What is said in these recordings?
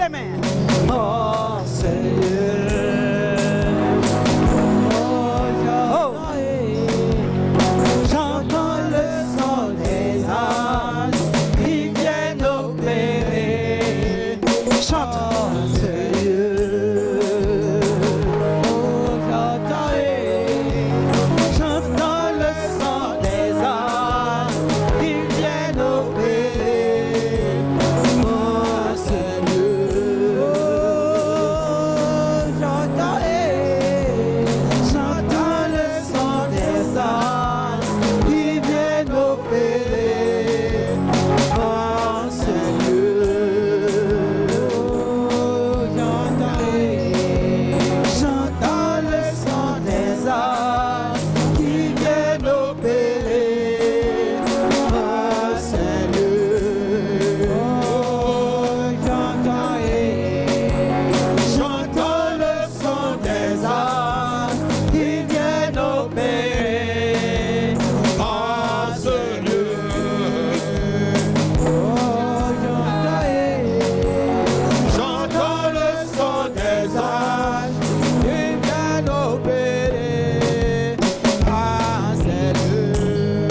les mains. Oh Seigneur, Oh. j'entends le son des âges qui viennent opérer. Chante. Oh Seigneur, j'entends le son des âges qui viennent opérer. Oh Seigneur, j'entends le son des âges qui viennent opérer. Oh Seigneur, j'entends le son des âges qui viennent opérer. Oh Seigneur, j'entends le son des âges qui viennent opérer. Oh Seigneur, j'entends le son des âges qui viennent opérer. Ah Seigneur,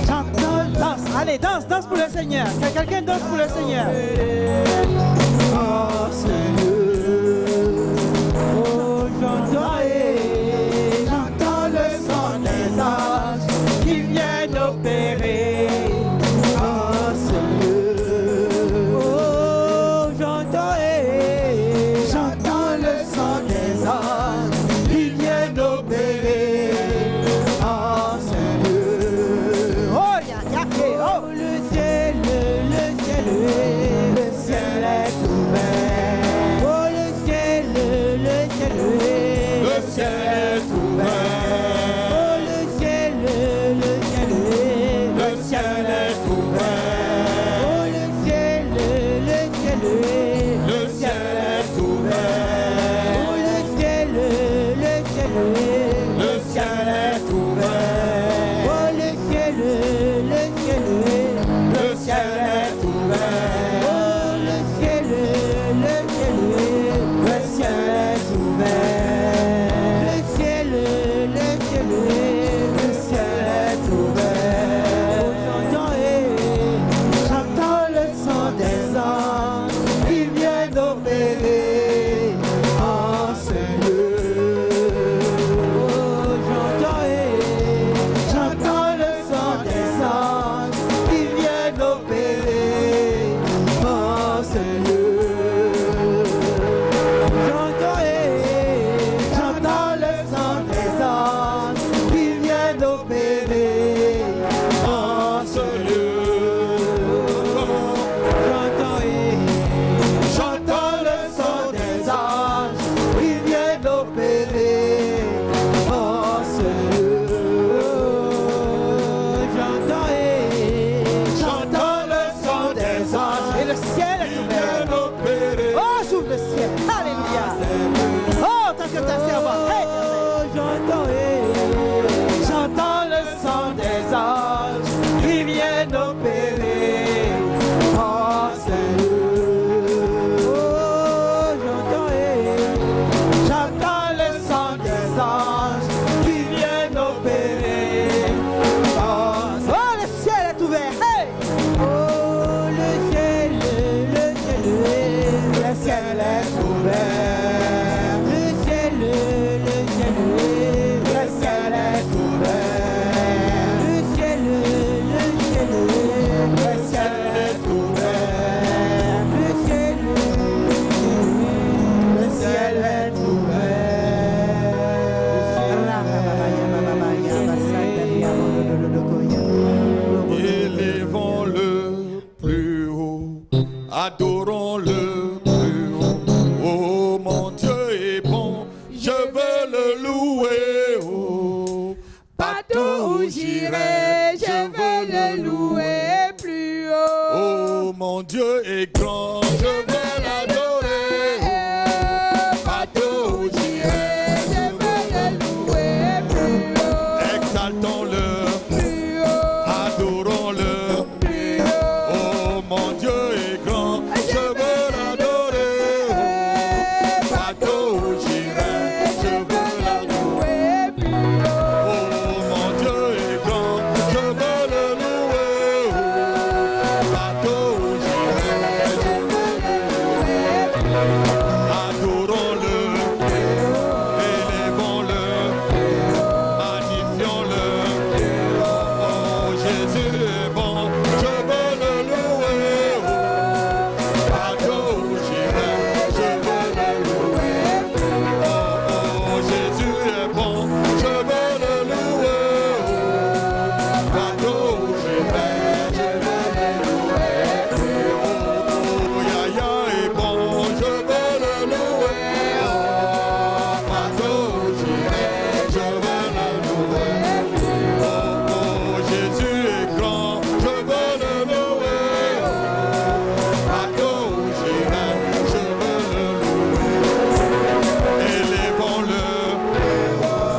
Chante, danse. Allez, danse pour le Seigneur. Que quelqu'un danse pour le Seigneur. oh Seigneur, j'entends le son des âges qui viennent opérer. Oh Seigneur, j'entends le son des âges qui viennent opérer. Oh Seigneur, Oh, ya, ya, oh. le ciel, le ciel Adorons-le, élevons-le, magnifions-le. Oh, Jésus est bon, je veux le louer. Partout où j'irai, je veux le louer. Oh, Jésus est bon, je veux le louer. Partout où j'irai, je veux le louer. Oh, Yahya est bon, je veux le louer. Partout où j'irai, je veux le louer. Oh, Jésus est grand, je veux le louer. Partout où j'irai, je veux le louer. Élevons-le,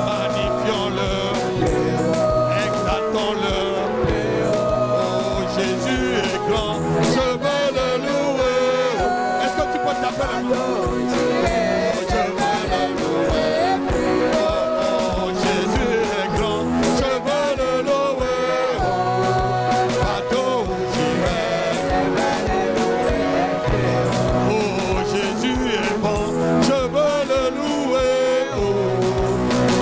magnifions-le, exaltons-le. Oh, Jésus est grand, je veux le louer. Est-ce que tu peux taper la main? Je veux le louer. Oh, Jésus est grand, je veux le louer. Partout où j'irai, oh, Jésus est bon, je veux le louer. Oh,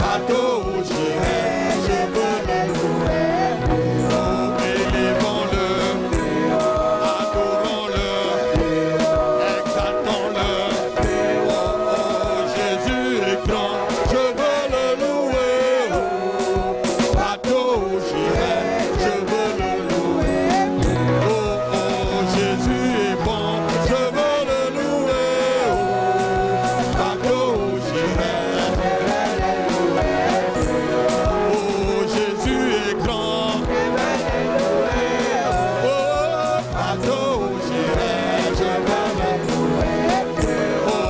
partout où j'irai, je veux le louer. Oh, élevons-le, adorons-le, exaltons-le. Oh, Jésus est grand, je veux le louer. Oh, partout où j'irai, je veux le louer. Oh, Jésus est bon, je veux le louer. Oh, partout où j'irai, je veux le louer. Oh, Jésus est grand, je veux le louer. Oh, partout où j'irai, je veux le louer. Oh,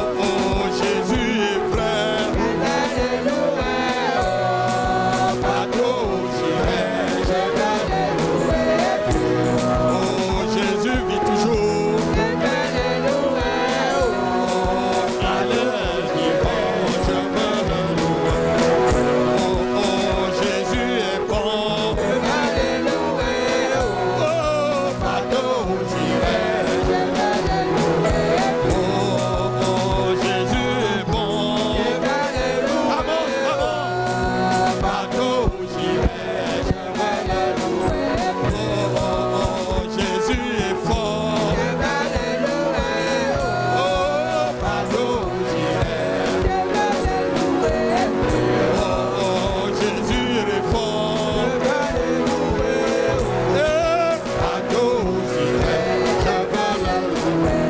Jésus est vrai, je veux le louer. Partout où j'irai, je veux le louer. Oh, Jésus vit toujours, je veux le louer. Oh, allez, vivant, je veux le louer. Oh, Jésus est bon, je veux le louer. Oh, partout où j'irai, je veux le louer. Oh, Jésus est bon, je veux le louer. Partout où j'irai, je veux le louer. Oh, Jésus est fort, je veux le louer. Oh, partout où j'irai, je veux le louer. Oh, Jésus est fort, je veux le louer. Partout où j'irai, je veux le louer.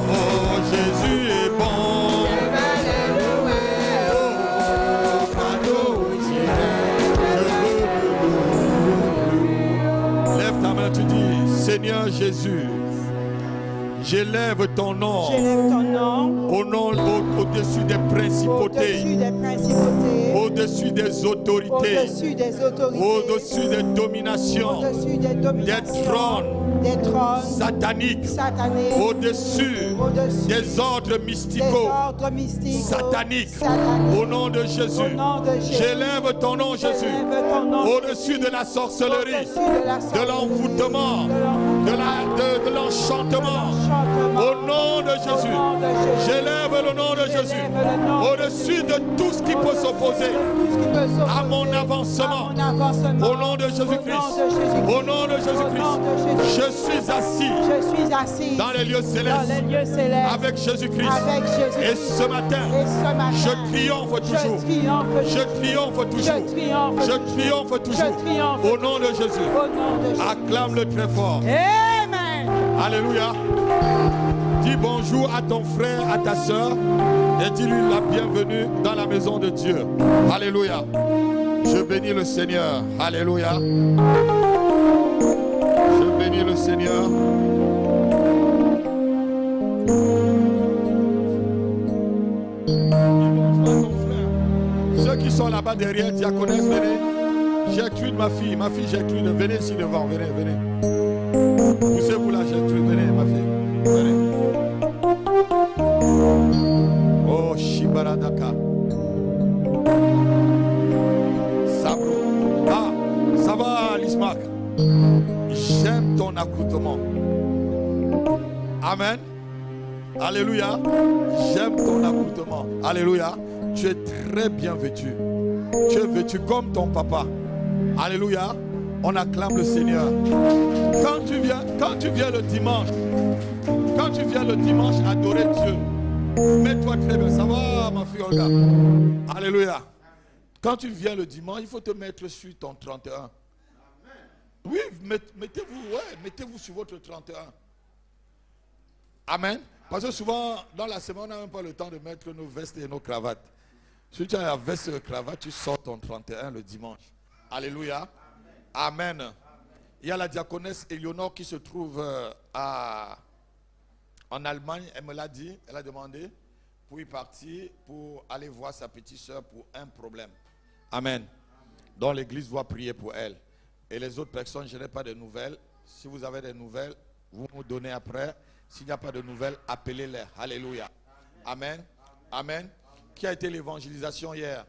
Oh, Jésus est bon, je veux le louer. Partout où j'irai, je veux le louer. Lève ta main, tu dis, Seigneur Jésus, j'élève ton nom J'élève ton nom au nom au-dessus des principautés, au-dessus des principautés, au-dessus des autorités, au-dessus des autorités, au-dessus des dominations, au-dessus des dominations, des trônes sataniques, au-dessus des ordres mysticaux, sataniques. Au nom de Jésus, j'élève ton nom, Jésus, au-dessus de la sorcellerie, de l'envoûtement, de l'enchantement. Au nom de Jésus, j'élève le nom de Jésus au-dessus de tout ce qui peut s'opposer à mon avancement. Au nom de Jésus-Christ, au nom de Jésus-Christ, je suis assis dans les lieux célestes avec Jésus-Christ. Et ce matin, je triomphe toujours. Je triomphe toujours. Je triomphe toujours. Au nom de Jésus, acclame-le très fort. Amen. Alléluia. Dis bonjour à ton frère, à ta soeur et dis-lui la bienvenue dans la maison de Dieu. Alléluia. Je bénis le Seigneur. Alléluia. Je bénis le Seigneur. Ceux qui sont là-bas derrière, diaconesse, venez. Gertrude, ma fille Gertrude, venez ici devant, venez. Poussez-vous là, Gertrude, venez, ma fille. Venez. Oh, Shibaradaka. Sabro. Ah, ça va, Lismark. J'aime ton accoutrement. Amen. Alléluia. J'aime ton accoutrement. Alléluia. Tu es très bien vêtu. Tu es vêtu comme ton papa. Alléluia. On acclame le Seigneur. Quand tu viens le dimanche adorer Dieu, mets-toi très bien. Ça va, ma fille Olga? Alléluia. Quand tu viens le dimanche, il faut te mettre sur ton 31. Oui, mettez-vous sur votre 31. Amen. Parce que souvent, dans la semaine, on n'a même pas le temps de mettre nos vestes et nos cravates. Si tu as la veste et la cravate, tu sors ton 31 le dimanche. Alléluia. Amen. Il y a la diaconesse Éléonore qui se trouve en Allemagne. Elle me l'a dit. Elle a demandé pour y partir, pour aller voir sa petite soeur pour un problème. Amen. Donc l'église doit prier pour elle. Et les autres personnes, je n'ai pas de nouvelles. Si vous avez des nouvelles, vous me donnez après. S'il n'y a pas de nouvelles, appelez-les. Alléluia. Amen. Amen. Qui a été l'évangélisation hier?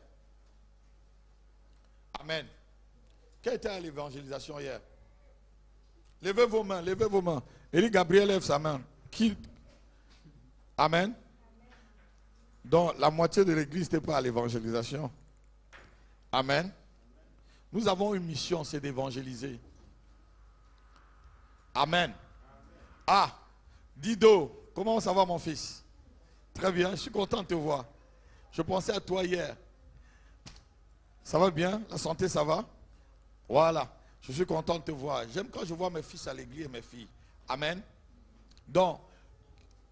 Amen. Qui a été à l'évangélisation hier? Levez vos mains, levez vos mains. Élie Gabriel lève sa main. Qui? Amen. Donc la moitié de l'église n'était pas à l'évangélisation. Amen. Nous avons une mission, c'est d'évangéliser. Amen. Ah, Dido, comment ça va mon fils? Très bien, je suis content de te voir. Je pensais à toi hier. Ça va bien? La santé, ça va? Voilà, je suis content de te voir. J'aime quand je vois mes fils à l'église et mes filles. Amen. Donc,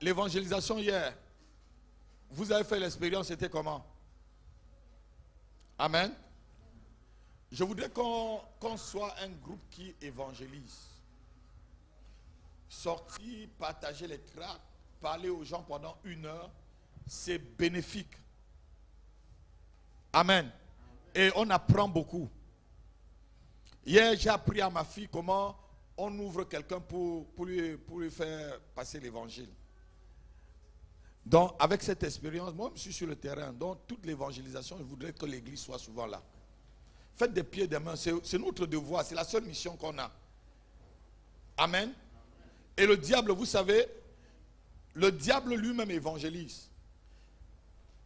l'évangélisation hier, vous avez fait l'expérience, c'était comment? Amen. Je voudrais qu'on soit un groupe qui évangélise. Sortir, partager les tracts, parler aux gens pendant 1 heure, c'est bénéfique. Amen. Et on apprend beaucoup. Hier, j'ai appris à ma fille comment on ouvre quelqu'un pour lui faire passer l'évangile. Donc, avec cette expérience, moi, je suis sur le terrain. Donc, toute l'évangélisation, je voudrais que l'église soit souvent là. Faites des pieds et des mains. C'est notre devoir. C'est la seule mission qu'on a. Amen. Et le diable, vous savez, le diable lui-même évangélise.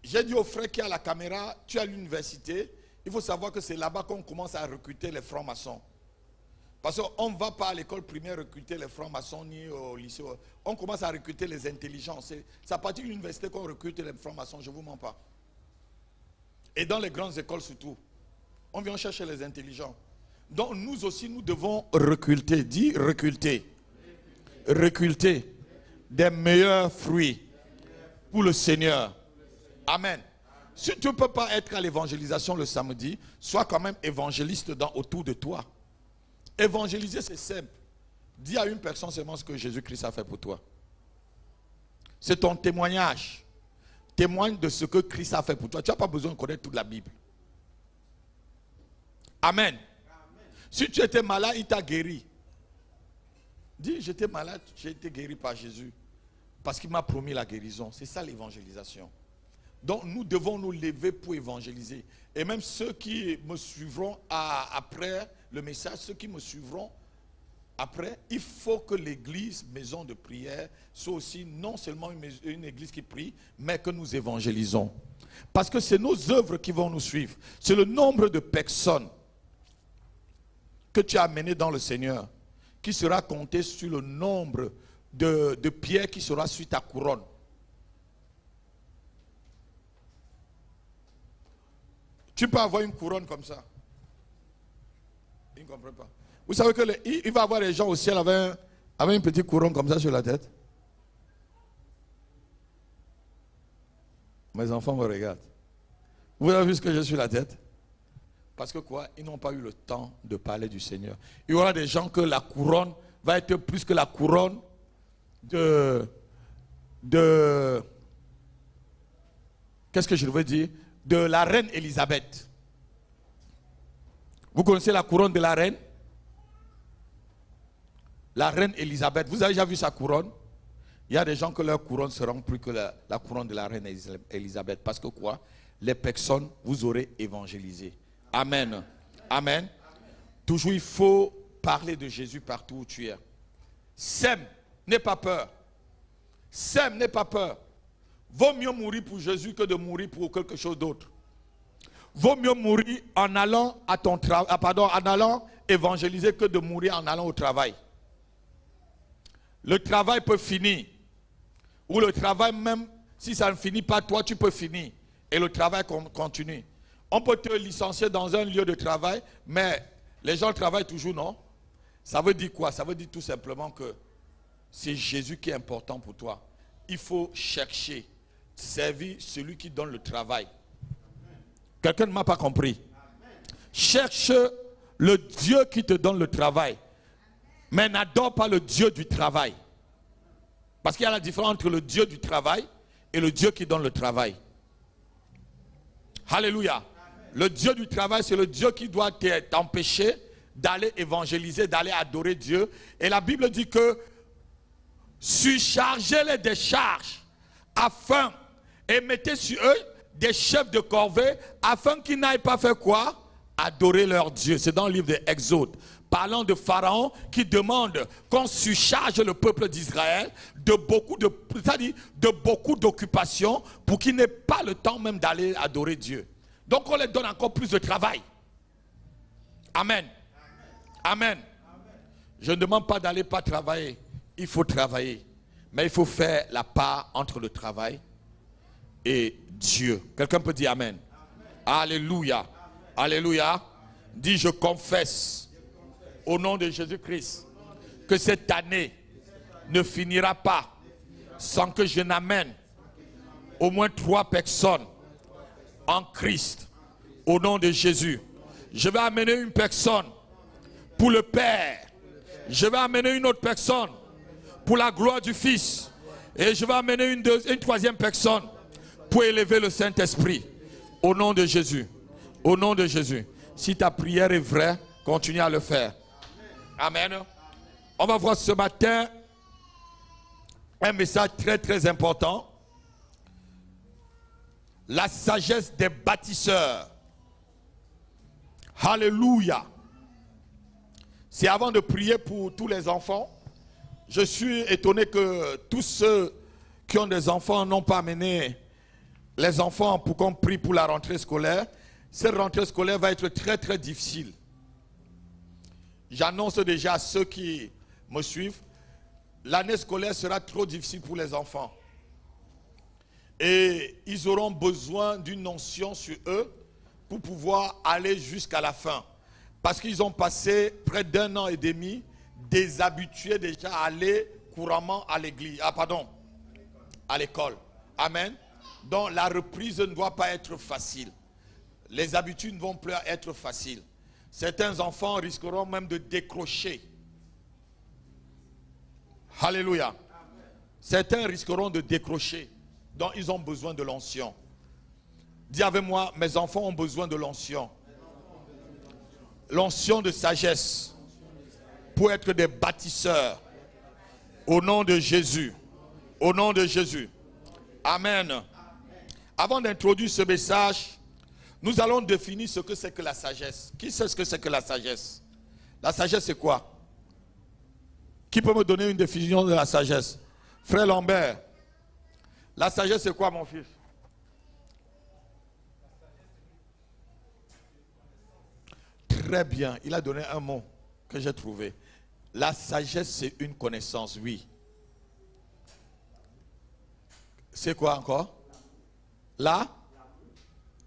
J'ai dit au frère qui a la caméra, tu es à l'université, il faut savoir que c'est là-bas qu'on commence à recruter les francs-maçons. Parce qu'on ne va pas à l'école primaire recruter les francs-maçons ni au lycée. On commence à recruter les intelligents. C'est à partir de l'université qu'on recrute les francs-maçons, je ne vous mens pas. Et dans les grandes écoles surtout. On vient chercher les intelligents. Donc nous aussi, nous devons recruter. Dis recruter. Recruter des meilleurs fruits pour le Seigneur. Amen. Si tu ne peux pas être à l'évangélisation le samedi, sois quand même évangéliste autour de toi. Évangéliser, c'est simple. Dis à une personne seulement ce que Jésus-Christ a fait pour toi. C'est ton témoignage. Témoigne de ce que Christ a fait pour toi. Tu n'as pas besoin de connaître toute la Bible. Amen. Si tu étais malade, il t'a guéri. Dis, j'étais malade, j'ai été guéri par Jésus. Parce qu'il m'a promis la guérison. C'est ça l'évangélisation. Donc nous devons nous lever pour évangéliser. Et même ceux qui me suivront après le message, ceux qui me suivront après, il faut que l'église, maison de prière, soit aussi non seulement une église qui prie, mais que nous évangélisons. Parce que c'est nos œuvres qui vont nous suivre. C'est le nombre de personnes que tu as amenées dans le Seigneur qui sera compté sur le nombre de pierres qui sera sur ta couronne. Tu peux avoir une couronne comme ça. Il ne comprend pas. Vous savez qu'il va avoir les gens au ciel avec une petite couronne comme ça sur la tête. Mes enfants me regardent. Vous avez vu ce que j'ai sur la tête? Parce que quoi? Ils n'ont pas eu le temps de parler du Seigneur. Il y aura des gens que la couronne va être plus que la couronne qu'est-ce que je veux dire? De la reine Élisabeth. Vous connaissez la couronne de la reine? La reine Élisabeth. Vous avez déjà vu sa couronne? Il y a des gens que leur couronne seront plus que la couronne de la reine Élisabeth. Parce que quoi? Les personnes, vous aurez évangélisé. Amen. Amen. Toujours il faut parler de Jésus partout où tu es. Sème, n'aie pas peur. Sème, n'aie pas peur. Vaut mieux mourir pour Jésus que de mourir pour quelque chose d'autre. Vaut mieux mourir en allant à ton travail, en allant évangéliser que de mourir en allant au travail. Le travail peut finir. Ou le travail même, si ça ne finit pas, toi tu peux finir. Et le travail continue. On peut te licencier dans un lieu de travail, mais les gens travaillent toujours, non? Ça veut dire quoi? Ça veut dire tout simplement que c'est Jésus qui est important pour toi. Il faut chercher, servir celui qui donne le travail. Quelqu'un ne m'a pas compris. Cherche le Dieu qui te donne le travail, mais n'adore pas le Dieu du travail. Parce qu'il y a la différence entre le Dieu du travail et le Dieu qui donne le travail. Alléluia. Le Dieu du travail, c'est le Dieu qui doit t'empêcher d'aller évangéliser, d'aller adorer Dieu. Et la Bible dit que surchargez-les des charges afin, et mettez sur eux des chefs de corvée afin qu'ils n'aillent pas faire quoi? Adorer leur Dieu. C'est dans le livre de Exode. Parlant de Pharaon qui demande qu'on surcharge le peuple d'Israël de beaucoup d'occupations pour qu'ils n'aient pas le temps même d'aller adorer Dieu. Donc on leur donne encore plus de travail. Amen. Amen. Je ne demande pas d'aller pas travailler. Il faut travailler. Mais il faut faire la part entre le travail et Dieu. Quelqu'un peut dire Amen. Alléluia. Alléluia. Dis je confesse au nom de Jésus-Christ que cette année ne finira pas sans que je n'amène au moins 3 personnes en Christ au nom de Jésus. Je vais amener une personne pour le Père. Je vais amener une autre personne pour la gloire du Fils. Et je vais amener une 3e personne pour élever le Saint-Esprit. Au nom de Jésus. Au nom de Jésus. Si ta prière est vraie, continue à le faire. Amen. On va voir ce matin un message très très important. La sagesse des bâtisseurs. Alléluia. C'est avant de prier pour tous les enfants. Je suis étonné que tous ceux qui ont des enfants n'ont pas amené les enfants pour qu'on prie pour la rentrée scolaire. Cette rentrée scolaire va être très très difficile. J'annonce déjà à ceux qui me suivent, l'année scolaire sera trop difficile pour les enfants. Et ils auront besoin d'une notion sur eux pour pouvoir aller jusqu'à la fin. Parce qu'ils ont passé près d'1 an et demi déshabitués déjà à aller couramment à l'église, à l'école. Amen. Donc la reprise ne doit pas être facile. Les habitudes ne vont plus être faciles. Certains enfants risqueront même de décrocher. Alléluia. Certains risqueront de décrocher. Donc ils ont besoin de l'onction. Dis avec moi, mes enfants ont besoin de l'onction. L'onction de sagesse pour être des bâtisseurs. Au nom de Jésus. Au nom de Jésus. Amen. Avant d'introduire ce message, nous allons définir ce que c'est que la sagesse. Qui sait ce que c'est que la sagesse? La sagesse c'est quoi? Qui peut me donner une définition de la sagesse? Frère Lambert, la sagesse c'est quoi mon fils? Très bien, il a donné un mot que j'ai trouvé. La sagesse c'est une connaissance, oui. C'est quoi encore?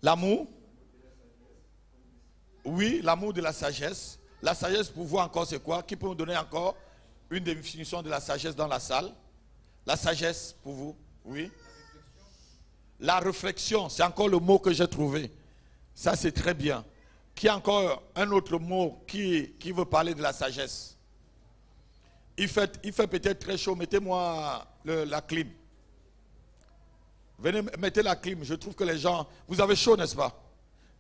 L'amour? Oui, l'amour de la sagesse. La sagesse pour vous encore c'est quoi? Qui peut me donner encore une définition de la sagesse dans la salle? La sagesse pour vous? Oui. La réflexion, c'est encore le mot que j'ai trouvé. Ça c'est très bien. Qui a encore un autre mot qui veut parler de la sagesse? Il fait peut-être très chaud. Mettez-moi la clim. Venez, mettez la clim. Je trouve que les gens... Vous avez chaud, n'est-ce pas?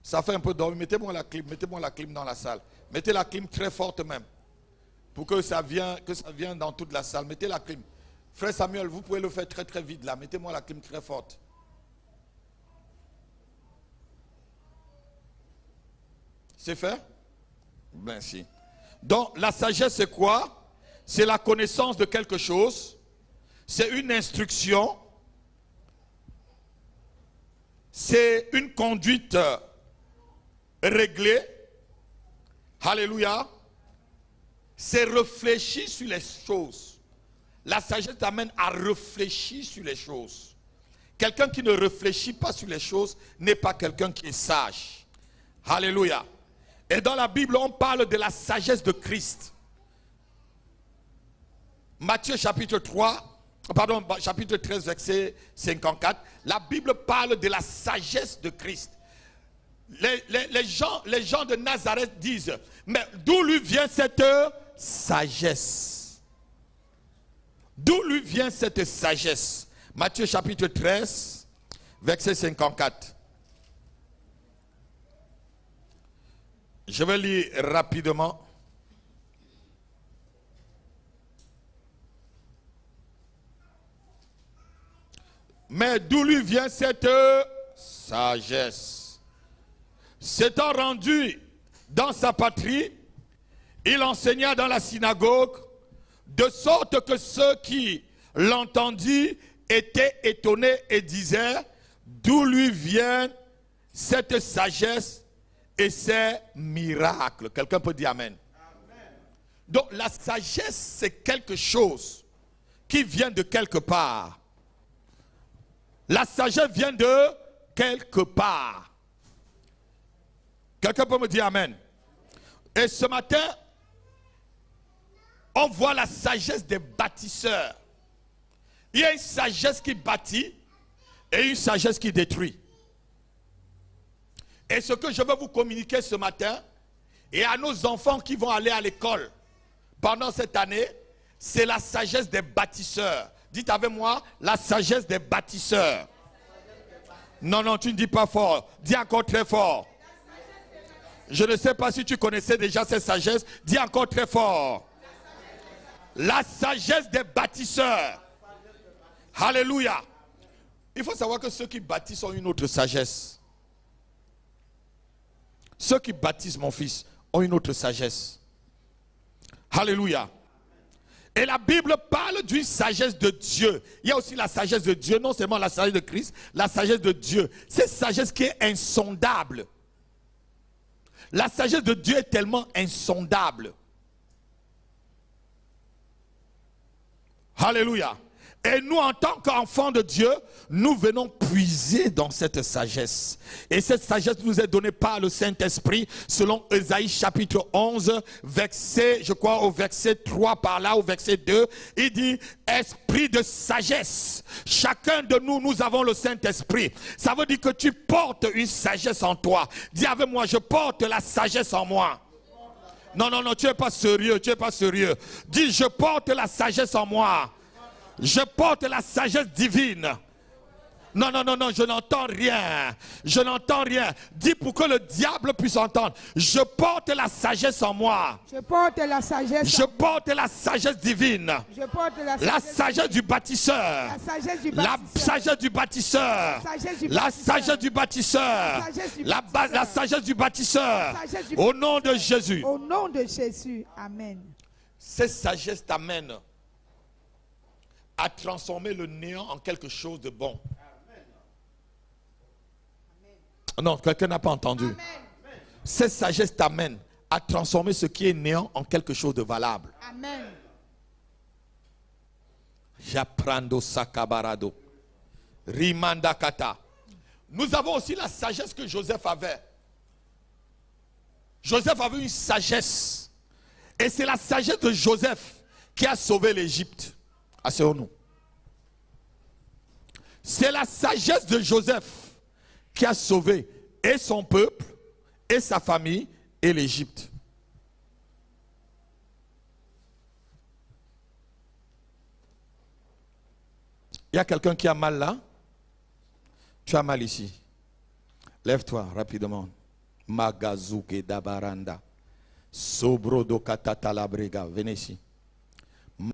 Ça fait un peu dormir. Mettez-moi la clim. Mettez-moi la clim dans la salle. Mettez la clim très forte même. Pour que ça vienne dans toute la salle. Mettez la clim. Frère Samuel, vous pouvez le faire très très vite là. Mettez-moi la clim très forte. C'est fait? Merci. Donc, la sagesse, c'est quoi? C'est la connaissance de quelque chose. c'est une instruction, c'est une conduite réglée. Alléluia. C'est réfléchir sur les choses. La sagesse t'amène à réfléchir sur les choses. Quelqu'un qui ne réfléchit pas sur les choses n'est pas quelqu'un qui est sage. Alléluia. Et dans la Bible, on parle de la sagesse de Christ. Matthieu chapitre 13, verset 54. La Bible parle de la sagesse de Christ. Les gens de Nazareth disent, mais d'où lui vient cette sagesse? D'où lui vient cette sagesse? Matthieu chapitre 13, verset 54. Je vais lire rapidement. Mais d'où lui vient cette sagesse? S'étant rendu dans sa patrie, il enseigna dans la synagogue, de sorte que ceux qui l'entendirent étaient étonnés et disaient, d'où lui vient cette sagesse et ces miracles? Quelqu'un peut dire amen. Amen. Donc la sagesse, c'est quelque chose qui vient de quelque part. La sagesse vient de quelque part. Quelqu'un peut me dire amen. Et ce matin, on voit la sagesse des bâtisseurs. Il y a une sagesse qui bâtit et une sagesse qui détruit. Et ce que je veux vous communiquer ce matin, et à nos enfants qui vont aller à l'école pendant cette année, c'est la sagesse des bâtisseurs. Dites avec moi, la sagesse des bâtisseurs. Non, non, tu ne dis pas fort. Dis encore très fort. Je ne sais pas si tu connaissais déjà cette sagesse. Dis encore très fort. La sagesse des bâtisseurs. Alléluia. Il faut savoir que ceux qui bâtissent ont une autre sagesse. Ceux qui bâtissent, mon fils, ont une autre sagesse. Alléluia. Et la Bible parle d'une sagesse de Dieu. Il y a aussi la sagesse de Dieu, non seulement la sagesse de Christ, la sagesse de Dieu. Cette sagesse qui est insondable. La sagesse de Dieu est tellement insondable. Alléluia. Et nous, en tant qu'enfants de Dieu, nous venons puiser dans cette sagesse. Et cette sagesse nous est donnée par le Saint-Esprit, selon Ésaïe chapitre 11, verset, je crois au verset 3 par là, au verset 2. Il dit, esprit de sagesse. Chacun de nous, nous avons le Saint-Esprit. Ça veut dire que tu portes une sagesse en toi. Dis avec moi, je porte la sagesse en moi. Non, non, non, tu n'es pas sérieux, tu n'es pas sérieux. Dis, je porte la sagesse en moi. Je porte la sagesse divine. Non, non, non, non, je n'entends rien. Je n'entends rien. Dis pour que le diable puisse entendre. Je porte la sagesse en moi. Je porte la sagesse. Je porte la sagesse divine. Je porte la sagesse du bâtisseur. La sagesse du bâtisseur. La sagesse du bâtisseur. La sagesse du bâtisseur. La sagesse du bâtisseur. Au nom de Jésus. Au nom de Jésus. Amen. Cette sagesse t'amène à transformer le néant en quelque chose de bon. Amen. Non, quelqu'un n'a pas entendu. Amen. Cette sagesse t'amène à transformer ce qui est néant en quelque chose de valable. Amen. J'apprends sakabarado. Rimandakata. Nous avons aussi la sagesse que Joseph avait. Joseph avait une sagesse. Et c'est la sagesse de Joseph qui a sauvé l'Égypte. Asseyons-nous. C'est la sagesse de Joseph qui a sauvé et son peuple, et sa famille, et l'Égypte. Il y a quelqu'un qui a mal là? Tu as mal ici. Lève-toi rapidement. Magazuke dabaranda. Sobrodo katatalabrega. Venez ici. On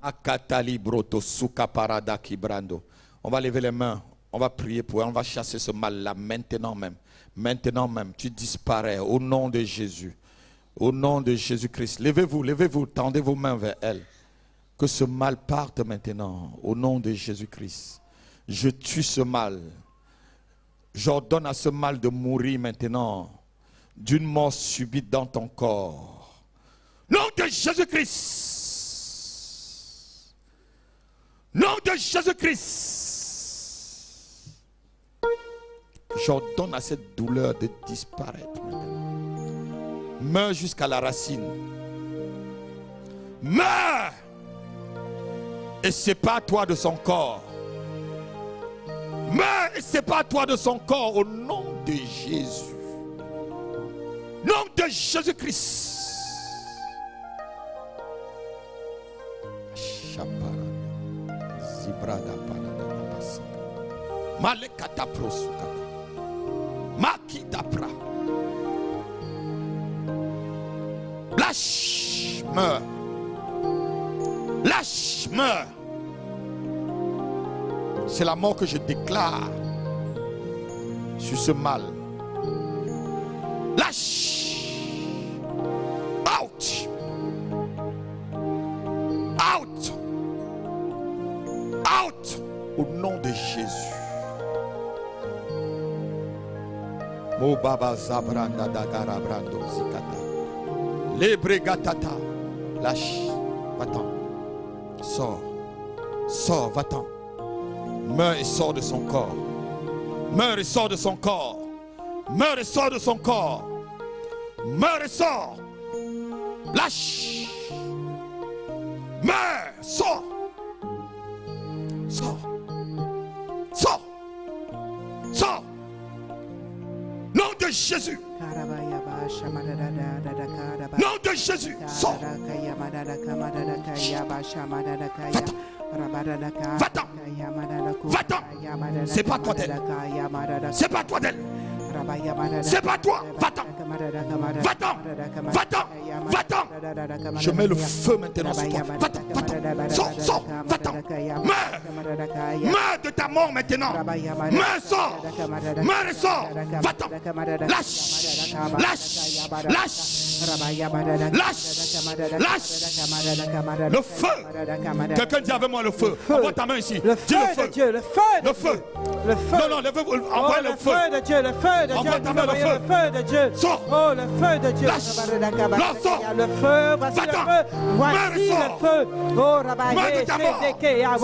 va lever les mains, on va prier pour elle, on va chasser ce mal-là maintenant même. Maintenant même, tu disparais au nom de Jésus. Au nom de Jésus-Christ. Levez-vous, tendez vos mains vers elle. Que ce mal parte maintenant au nom de Jésus-Christ. Je tue ce mal. J'ordonne à ce mal de mourir maintenant d'une mort subite dans ton corps. Nom de Jésus-Christ. Nom de Jésus-Christ. J'ordonne à cette douleur de disparaître maintenant. Meurs jusqu'à la racine. Meurs et sépare-toi de son corps. Meurs et sépare-toi de son corps au nom de Jésus. Nom de Jésus-Christ. Lâche, meurs. Lâche, meurs. C'est la mort que je déclare sur ce mal. Lâche. Out. Out. Out. Au nom de Jésus. Mo baba zabranda dagara brando zikata. Lebregatata. Lâche. Va-t'en. Sors. Sors, va-t'en. Meurs et sors de son corps. Meurs et sors de son corps. Meurs et sors de son corps. Meurs et sors. Lâche. Meurs. Sors. Sors. Sors. Sors. Nom de Jésus. Nom de Jésus. Sors. Va-t'en. Va-t'en. Va-t'en. C'est pas toi d'elle. C'est pas toi d'elle. C'est pas toi. Va-t'en. Va-t'en. Va-t'en. Va-t'en. Je mets le feu maintenant sur toi. Va-t'en. Va-t'en. Sors. Sors. Va-t'en. Meurs. Meurs de ta mort maintenant. Meurs. Sors. Meurs et sors. Va-t'en. Lâche. Lâche. Lâche. Lâche. Lâche. Le feu. Quelqu'un dit avec moi le feu. Envoie ta main ici. Le feu de Dieu. Le feu de Dieu. Le feu. Non, non, envoie le feu. Le feu de Dieu. Le feu de Dieu. Envoie ta main, le feu. Le feu de Dieu. Sors. Oh, le feu de Dieu. Lâche. Lâche, sors. Le feu. Voici le Va-t'en. feu. Meurs Voici et le sors. feu. Oh, Meurs Rabaye. de ta mort.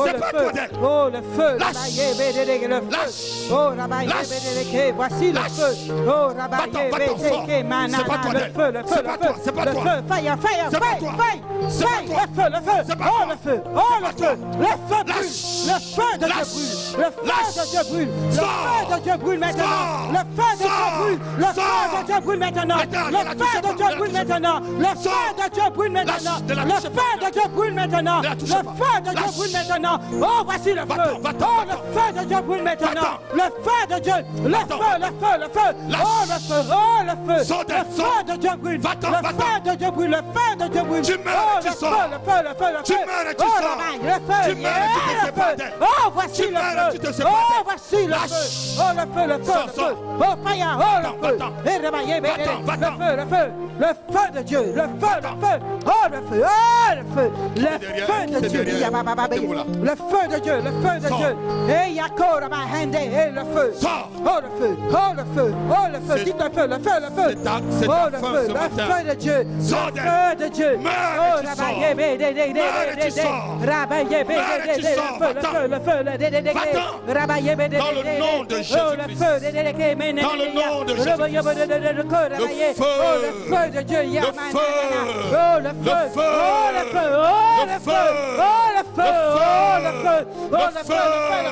C'est pas toi d'elle. Oh, le feu. Lâche. Rabaye. Le feu. Lâche. Oh, Rabaye. Lâche. Voici le Lâche. feu. Oh, Rabaye. Va-t'en, va-t'en, sors. C'est pas toi Le d'elle. feu. Le feu. C'est pas toi, c'est pas Le toi. feu. Fire. Fire. C'est pas Fire. toi. Fire. C'est pas Fire. toi. Le feu. Le feu. C'est pas Oh, toi. le feu. Oh, C'est le pas feu. toi. Le feu brûle. Lâche. Le feu de Dieu Lâche. brûle. Le feu Lâche. de Dieu brûle. Le Sors. feu de Dieu brûle maintenant. Sors. Le feu de Dieu Sors. brûle. Le feu Sors. de Dieu brûle maintenant. Attends, Le ne la feu touchez de pas, Dieu ne la brûle touchez pas. maintenant. Le feu Sors. de Dieu brûle maintenant. Lâche, ne la Le touchez feu pas. de Dieu brûle maintenant. Ne la Le touchez pas. feu de Dieu Lâche. brûle maintenant. Oh, voici le feu. Va-t'en, va-t'en, Oh, le va-t'en. feu de Dieu brûle maintenant. Va-t'en. Le feu de Dieu. Le Va-t'en. feu, le feu, le feu. Lâche. Oh, le feu. Oh, le feu. Sors d'elle, Le feu sors. de Dieu brûle. Va-t'en, Le va-t'en. feu de Dieu brûle. Le feu de Dieu brûle. Tu meurs Oh, et tu le sors. feu, le feu, le feu, le Tu feu. meurs et tu Oh, sors. la main, le feu. Tu meurs et tu te Yeah, le sépares feu. d'elle. Oh, voici Tu le meurs et feu. tu te sépares Oh, d'elle. voici le Lâche. feu. Oh, le feu, le feu, Sors, le sors. feu. Oh, fire. Oh, le Va-t'en, feu. va-t'en. Et réveillez, Va-t'en, le va-t'en. feu, le feu. Le feu de Dieu. Le feu, le feu. Oh, le feu. Oh, le feu. Le derrière, feu de qui est Dieu. derrière? Mettez-vous là. Le feu de Dieu. Le feu de Sors. Dieu. Et Yakora, ma hande. Et le feu. Sors. Oh, le feu. Oh, le feu. Oh, le feu. C'est- Dites le feu, le feu, le feu. c'est ta Oh, le fin feu. ce Le matin. feu de Dieu. Sors Le d'elle. feu de Dieu. Meurs et Oh, tu la sors. baille, Meurs et tu sors. Rabaye, Meurs et tu sors. Va-t'en. le feu, Va-t'en. Rabaye, Dans le nom de oh, le Jésus-Christ. feu, Dans le nom de Jésus-Christ. Le feu. oh, le feu de Dieu, Le feu. oh, le feu, Le feu. oh, le feu, oh, Le le feu, feu. oh, le feu, oh, le feu, oh, Le le feu, le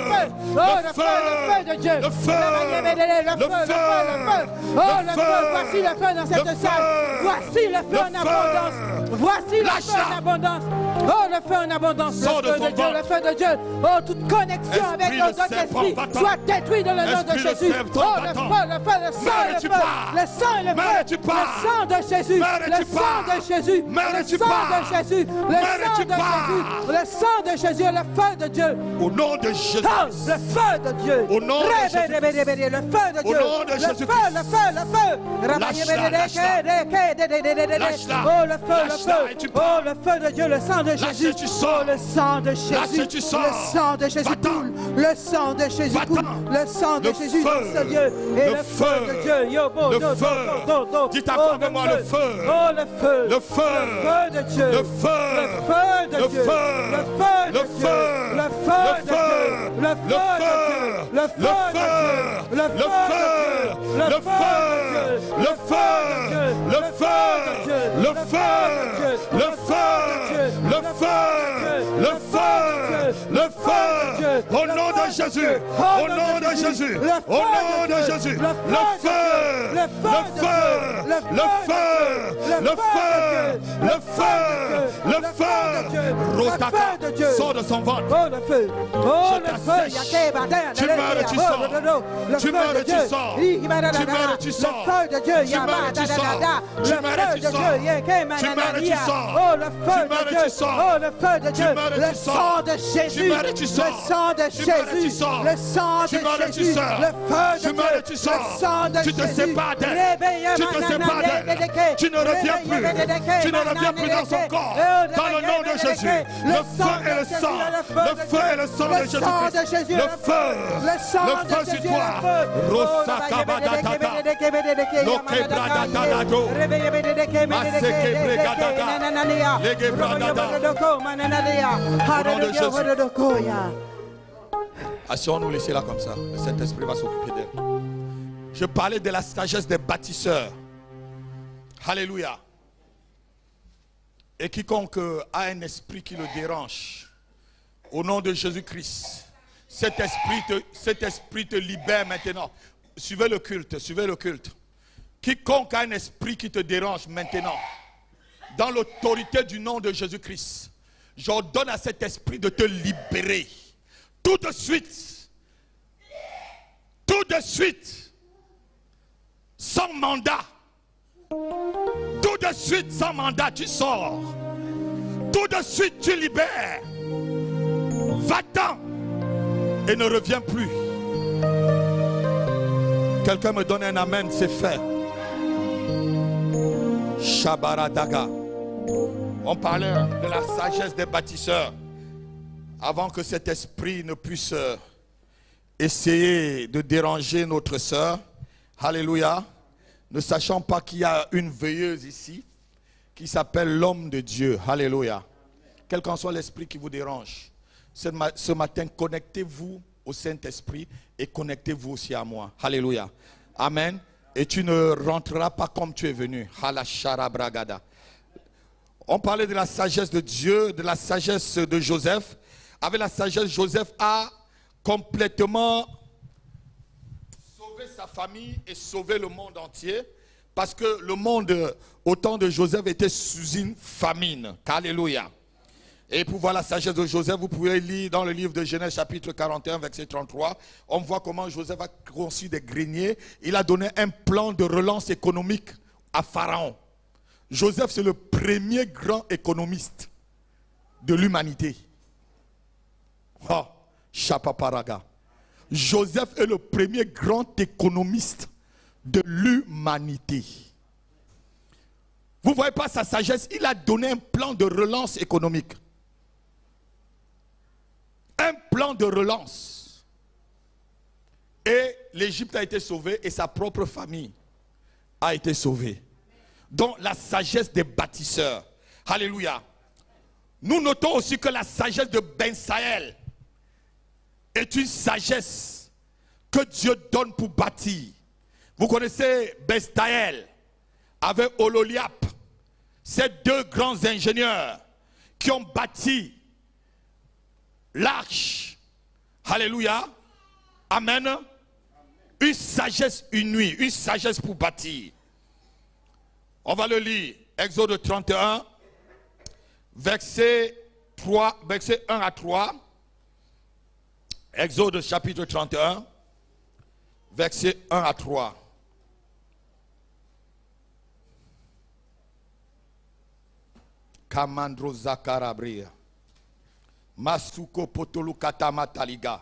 feu, oh, le feu, le feu de Dieu, Le feu. le feu, oh, le feu, voici le feu dans cette Le salle, feu. voici le feu en Le feu. abondance, voici le Lâche feu en là. abondance, oh, le feu en abondance, Sors de le feu son de Dieu, ventre. le feu de Dieu, oh, toute connexion avec Esprit nos de autres serpent, esprits, va-t'en. soit détruit dans le nom de Jésus. Oh, le feu, le feu, le sang, le feu, le sang et le feu, le sang de Jésus, le sang de Jésus, le sang de Jésus, le sang de Jésus, le sang de Jésus, le feu de Dieu. Au nom de Jésus. Le feu de Dieu. Au nom de Jésus. Le feu de Dieu. Au nom de Jésus. Le feu, le feu, le feu. Oh, le feu, le feu. Oh, le feu de Dieu, le sang de Jésus. Oh, le sang de Jésus. Le sang de Jésus coule. Le sang de Jésus coule. Le sang de Jésus dans ce lieu. Et le feu de Dieu. Le feu. Dites accorde-moi le feu. Oh, le feu. Le feu. Le feu de Dieu. Le feu. Le feu de Le Dieu. feu. Le feu de Le Dieu. feu. Le feu de Dieu. Le feu de Dieu. Le feu de Dieu. Le feu de Dieu. Le feu de Dieu. Le feu de Dieu. Le feu de Dieu. Le feu de Dieu. Le feu. Le feu. Au nom de Jésus. Au nom de Jésus. Au nom de Jésus. Le feu. Le feu. Le feu. Le feu. Le feu. Le feu. Rotaka sort de son ventre. Oh, le feu. Oh, le feu. Tu meurs et tu sors. Tu meurs et tu sors. Tu meurs et tu sors. Le feu de Dieu. Tu meurs et tu sors. Tu meurs et tu sors. Tu meurs et tu sors. Oh, le feu de Dieu. Oh, le feu de Dieu. Le sang de Jésus. Le sang de Jésus. Le sang de Jésus. Le feu de Dieu. Le sang de Jésus. Tu te sépares d'elle. Tu te sépares d'elle. Tu ne reviens plus. Tu ne reviens plus dans son corps. Dans le nom de Jésus. Le feu et le sang. Le feu et le sang de Jésus-Christ. Le feu. Le feu sur toi. Rosakabadadada. Lokebradadadado. Masekebregadada. Legebradada. Au nom de Jésus. Asseyons-nous, laissez-la comme ça. Le Saint-Esprit va s'occuper d'elle. Je parlais de la sagesse des bâtisseurs. Alléluia. Et quiconque a un esprit qui le dérange, au nom de Jésus-Christ, cet esprit te libère maintenant. Suivez le culte, suivez le culte. Quiconque a un esprit qui te dérange maintenant, dans l'autorité du nom de Jésus-Christ, j'ordonne à cet esprit de te libérer. Tout de suite, sans mandat, tout de suite sans mandat, tu sors. Tout de suite, tu libères. Va-t'en et ne reviens plus. Quelqu'un me donne un amen, c'est fait. Shabaradaga. On parlait de la sagesse des bâtisseurs. Avant que cet esprit ne puisse essayer de déranger notre sœur. Alléluia. Ne sachant pas qu'il y a une veilleuse ici qui s'appelle l'homme de Dieu. Alléluia. Quel qu'en soit l'esprit qui vous dérange, ce matin, connectez-vous au Saint-Esprit et connectez-vous aussi à moi. Alléluia. Amen. Et tu ne rentreras pas comme tu es venu. Halasharabragada. On parlait de la sagesse de Dieu, de la sagesse de Joseph. Avec la sagesse, Joseph a complètement sauvé sa famille et sauvé le monde entier. Parce que le monde, au temps de Joseph, était sous une famine. Alléluia. Et pour voir la sagesse de Joseph, vous pouvez lire dans le livre de Genèse chapitre 41, verset 33. On voit comment Joseph a conçu des greniers. Il a donné un plan de relance économique à Pharaon. Joseph, c'est le premier grand économiste de l'humanité. Oh, Chapaparaga. Joseph est le premier grand économiste de l'humanité. Vous ne voyez pas sa sagesse? Il a donné un plan de relance économique. Un plan de relance. Et l'Égypte a été sauvée et sa propre famille a été sauvée. Donc la sagesse des bâtisseurs. Alléluia. Nous notons aussi que la sagesse de Ben Saël est une sagesse que Dieu donne pour bâtir. Vous connaissez Ben Saël avec Ololiap, ces deux grands ingénieurs qui ont bâti l'arche. Alléluia. Amen. Une sagesse unie, une sagesse pour bâtir. On va le lire. Exode 31, verset 1 à 3. Exode chapitre 31, versets 1 à 3. Kamandro Zakarabria. Masuko potolu katama taliga.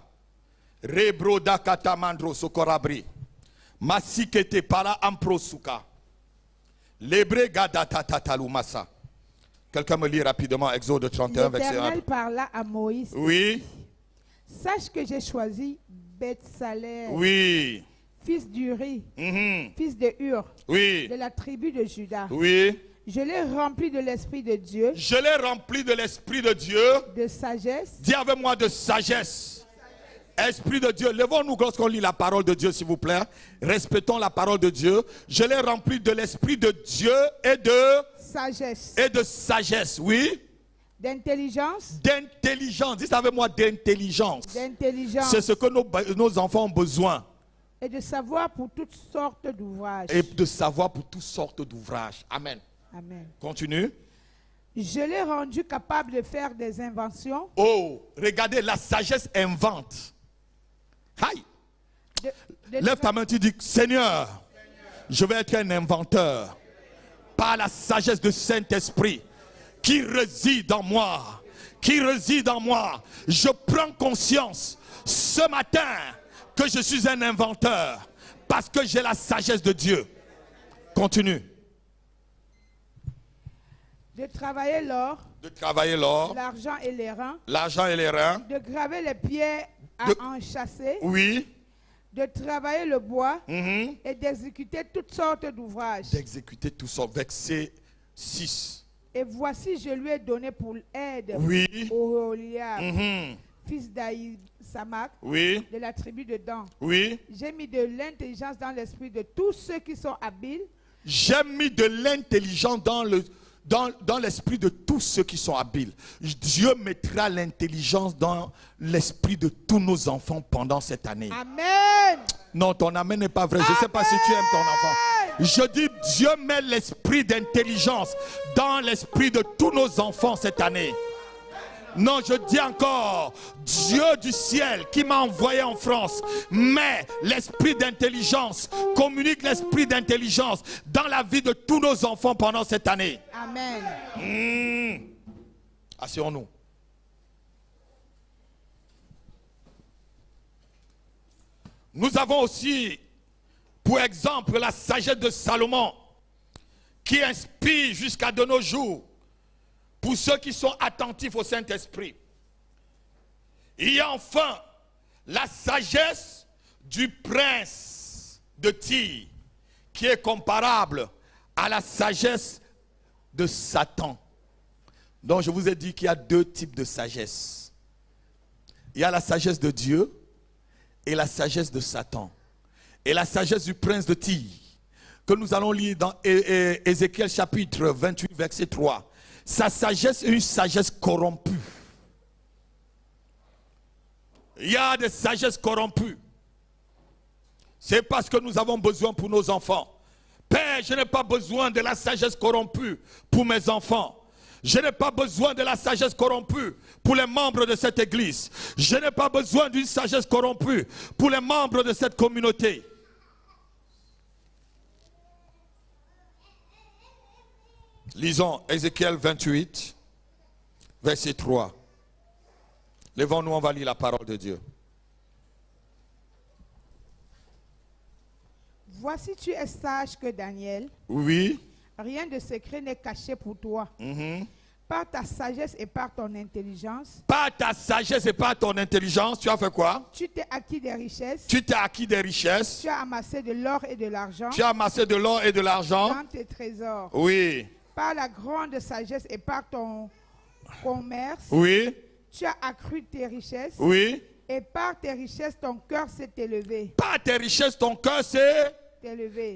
Rebroda katamandro sokorabri. Masikete pala amprosuka. Lebre gada tatatalumasa. Quelqu'un me lit rapidement Exode 31, verset 1. L'Éternel parla à Moïse. Oui. Sache que j'ai choisi Bethsalel, Oui. fils d'Uri, fils de Hur, Oui. de la tribu de Juda. Oui. Je l'ai rempli de l'Esprit de Dieu, Je l'ai rempli de l'Esprit de Dieu. de sagesse. Dis avec moi de sagesse. Esprit de Dieu. Levons-nous lorsqu'on lit la parole de Dieu, s'il vous plaît. Respectons la parole de Dieu. Je l'ai rempli de l'Esprit de Dieu et de Sagesse. et de sagesse. Oui. D'intelligence. D'intelligence. Dis avec moi d'intelligence. D'intelligence. C'est ce que nos enfants ont besoin. Et de savoir pour toutes sortes d'ouvrages. Et de savoir pour toutes sortes d'ouvrages. Amen. Amen. Continue. Je l'ai rendu capable de faire des inventions. Oh, regardez, la sagesse invente. Aïe. Lève ta main, tu dis, Seigneur, je vais être un inventeur par la sagesse du Saint-Esprit qui réside en moi. Qui réside en moi. Je prends conscience ce matin que je suis un inventeur parce que j'ai la sagesse de Dieu. Continue. De travailler l'or. De travailler l'or. L'argent et les reins. L'argent et les reins. De graver les pierres à enchâsser. Oui. De travailler le bois et d'exécuter toutes sortes d'ouvrages. D'exécuter tout ça. Verset 6. Et voici, je lui ai donné pour aide Oholiab, fils d'Aïsamak, de la tribu de Dan. Oui. J'ai mis de l'intelligence dans l'esprit de tous ceux qui sont habiles. J'ai mis de l'intelligence dans l'esprit de tous ceux qui sont habiles. Dieu mettra l'intelligence dans l'esprit de tous nos enfants pendant cette année. Amen. Non, ton amen n'est pas vrai. Je ne sais pas si tu aimes ton enfant. Je dis, Dieu met l'esprit d'intelligence dans l'esprit de tous nos enfants cette année. Non, je dis encore, Dieu du ciel qui m'a envoyé en France met l'esprit d'intelligence, communique l'esprit d'intelligence dans la vie de tous nos enfants pendant cette année. Amen. Asseyons-nous. Nous avons aussi, pour exemple, la sagesse de Salomon qui inspire jusqu'à de nos jours pour ceux qui sont attentifs au Saint-Esprit. Il y a enfin la sagesse du prince de Tyr qui est comparable à la sagesse de Satan. Donc je vous ai dit qu'il y a deux types de sagesse. Il y a la sagesse de Dieu et la sagesse de Satan. Et la sagesse du prince de Tyr, que nous allons lire dans Ézéchiel chapitre 28, verset 3. Sa sagesse est une sagesse corrompue. Il y a des sagesses corrompues. C'est parce que nous avons besoin pour nos enfants. Père, je n'ai pas besoin de la sagesse corrompue pour mes enfants. Je n'ai pas besoin de la sagesse corrompue pour les membres de cette église. Je n'ai pas besoin d'une sagesse corrompue pour les membres de cette communauté. Lisons Ézéchiel 28, verset 3. Levons-nous, on va lire la parole de Dieu. Voici, tu es sage que Daniel. Oui. Rien de secret n'est caché pour toi. Par ta sagesse et par ton intelligence. Par ta sagesse et par ton intelligence, tu as fait quoi? Tu t'es acquis des richesses. Tu t'es acquis des richesses. Tu as amassé de l'or et de l'argent. Tu as amassé de l'or et de l'argent. Dans tes trésors. Oui. Par la grande sagesse et par ton commerce. Oui. Tu as accru tes richesses. Oui. Et par tes richesses, ton cœur s'est élevé. Par tes richesses, ton cœur s'est élevé.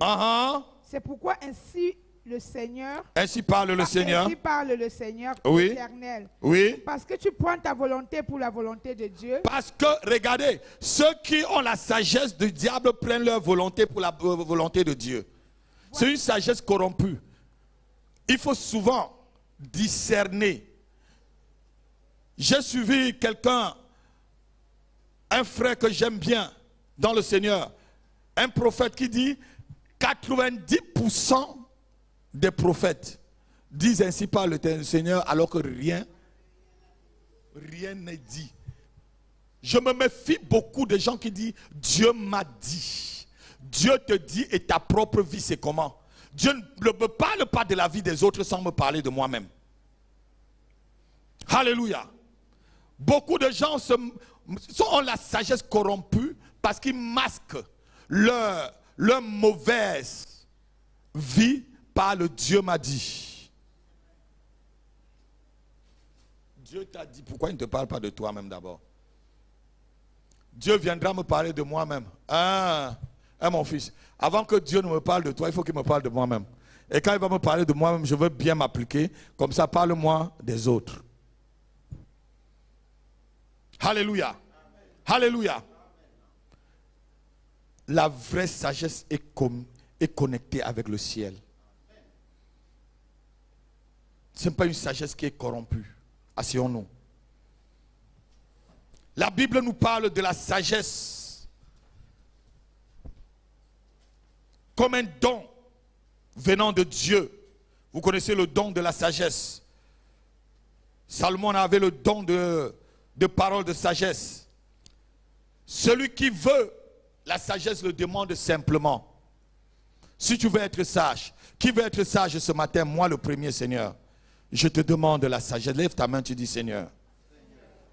C'est pourquoi ainsi le Seigneur. Ainsi parle le Seigneur. Ainsi parle le Seigneur éternel. Oui. Parce que tu prends ta volonté pour la volonté de Dieu. Parce que, regardez, ceux qui ont la sagesse du diable prennent leur volonté pour la volonté de Dieu. C'est une sagesse corrompue. Il faut souvent discerner. J'ai suivi quelqu'un un frère que j'aime bien dans le Seigneur, un prophète qui dit 90% des prophètes disent ainsi par le Seigneur alors que rien n'est dit. Je me méfie beaucoup de gens qui disent Dieu m'a dit. Dieu te dit et ta propre vie c'est comment? Dieu ne me parle pas de la vie des autres sans me parler de moi-même. Alléluia. Beaucoup de gens ont la sagesse corrompue parce qu'ils masquent leur mauvaise vie par le Dieu m'a dit. Dieu t'a dit, pourquoi il ne te parle pas de toi-même d'abord? Dieu viendra me parler de moi-même. Mon fils, avant que Dieu ne me parle de toi, il faut qu'il me parle de moi-même. Et quand il va me parler de moi-même, je veux bien m'appliquer. Comme ça, parle-moi des autres. Alléluia. Alléluia. La vraie sagesse est connectée avec le ciel. Ce n'est pas une sagesse qui est corrompue. Asseyons-nous. La Bible nous parle de la sagesse comme un don venant de Dieu. Vous connaissez le don de la sagesse. Salomon avait le don de parole de sagesse. Celui qui veut la sagesse le demande simplement. Si tu veux être sage, qui veut être sage ce matin? Moi le premier, Seigneur. Je te demande la sagesse. Lève ta main, tu dis Seigneur.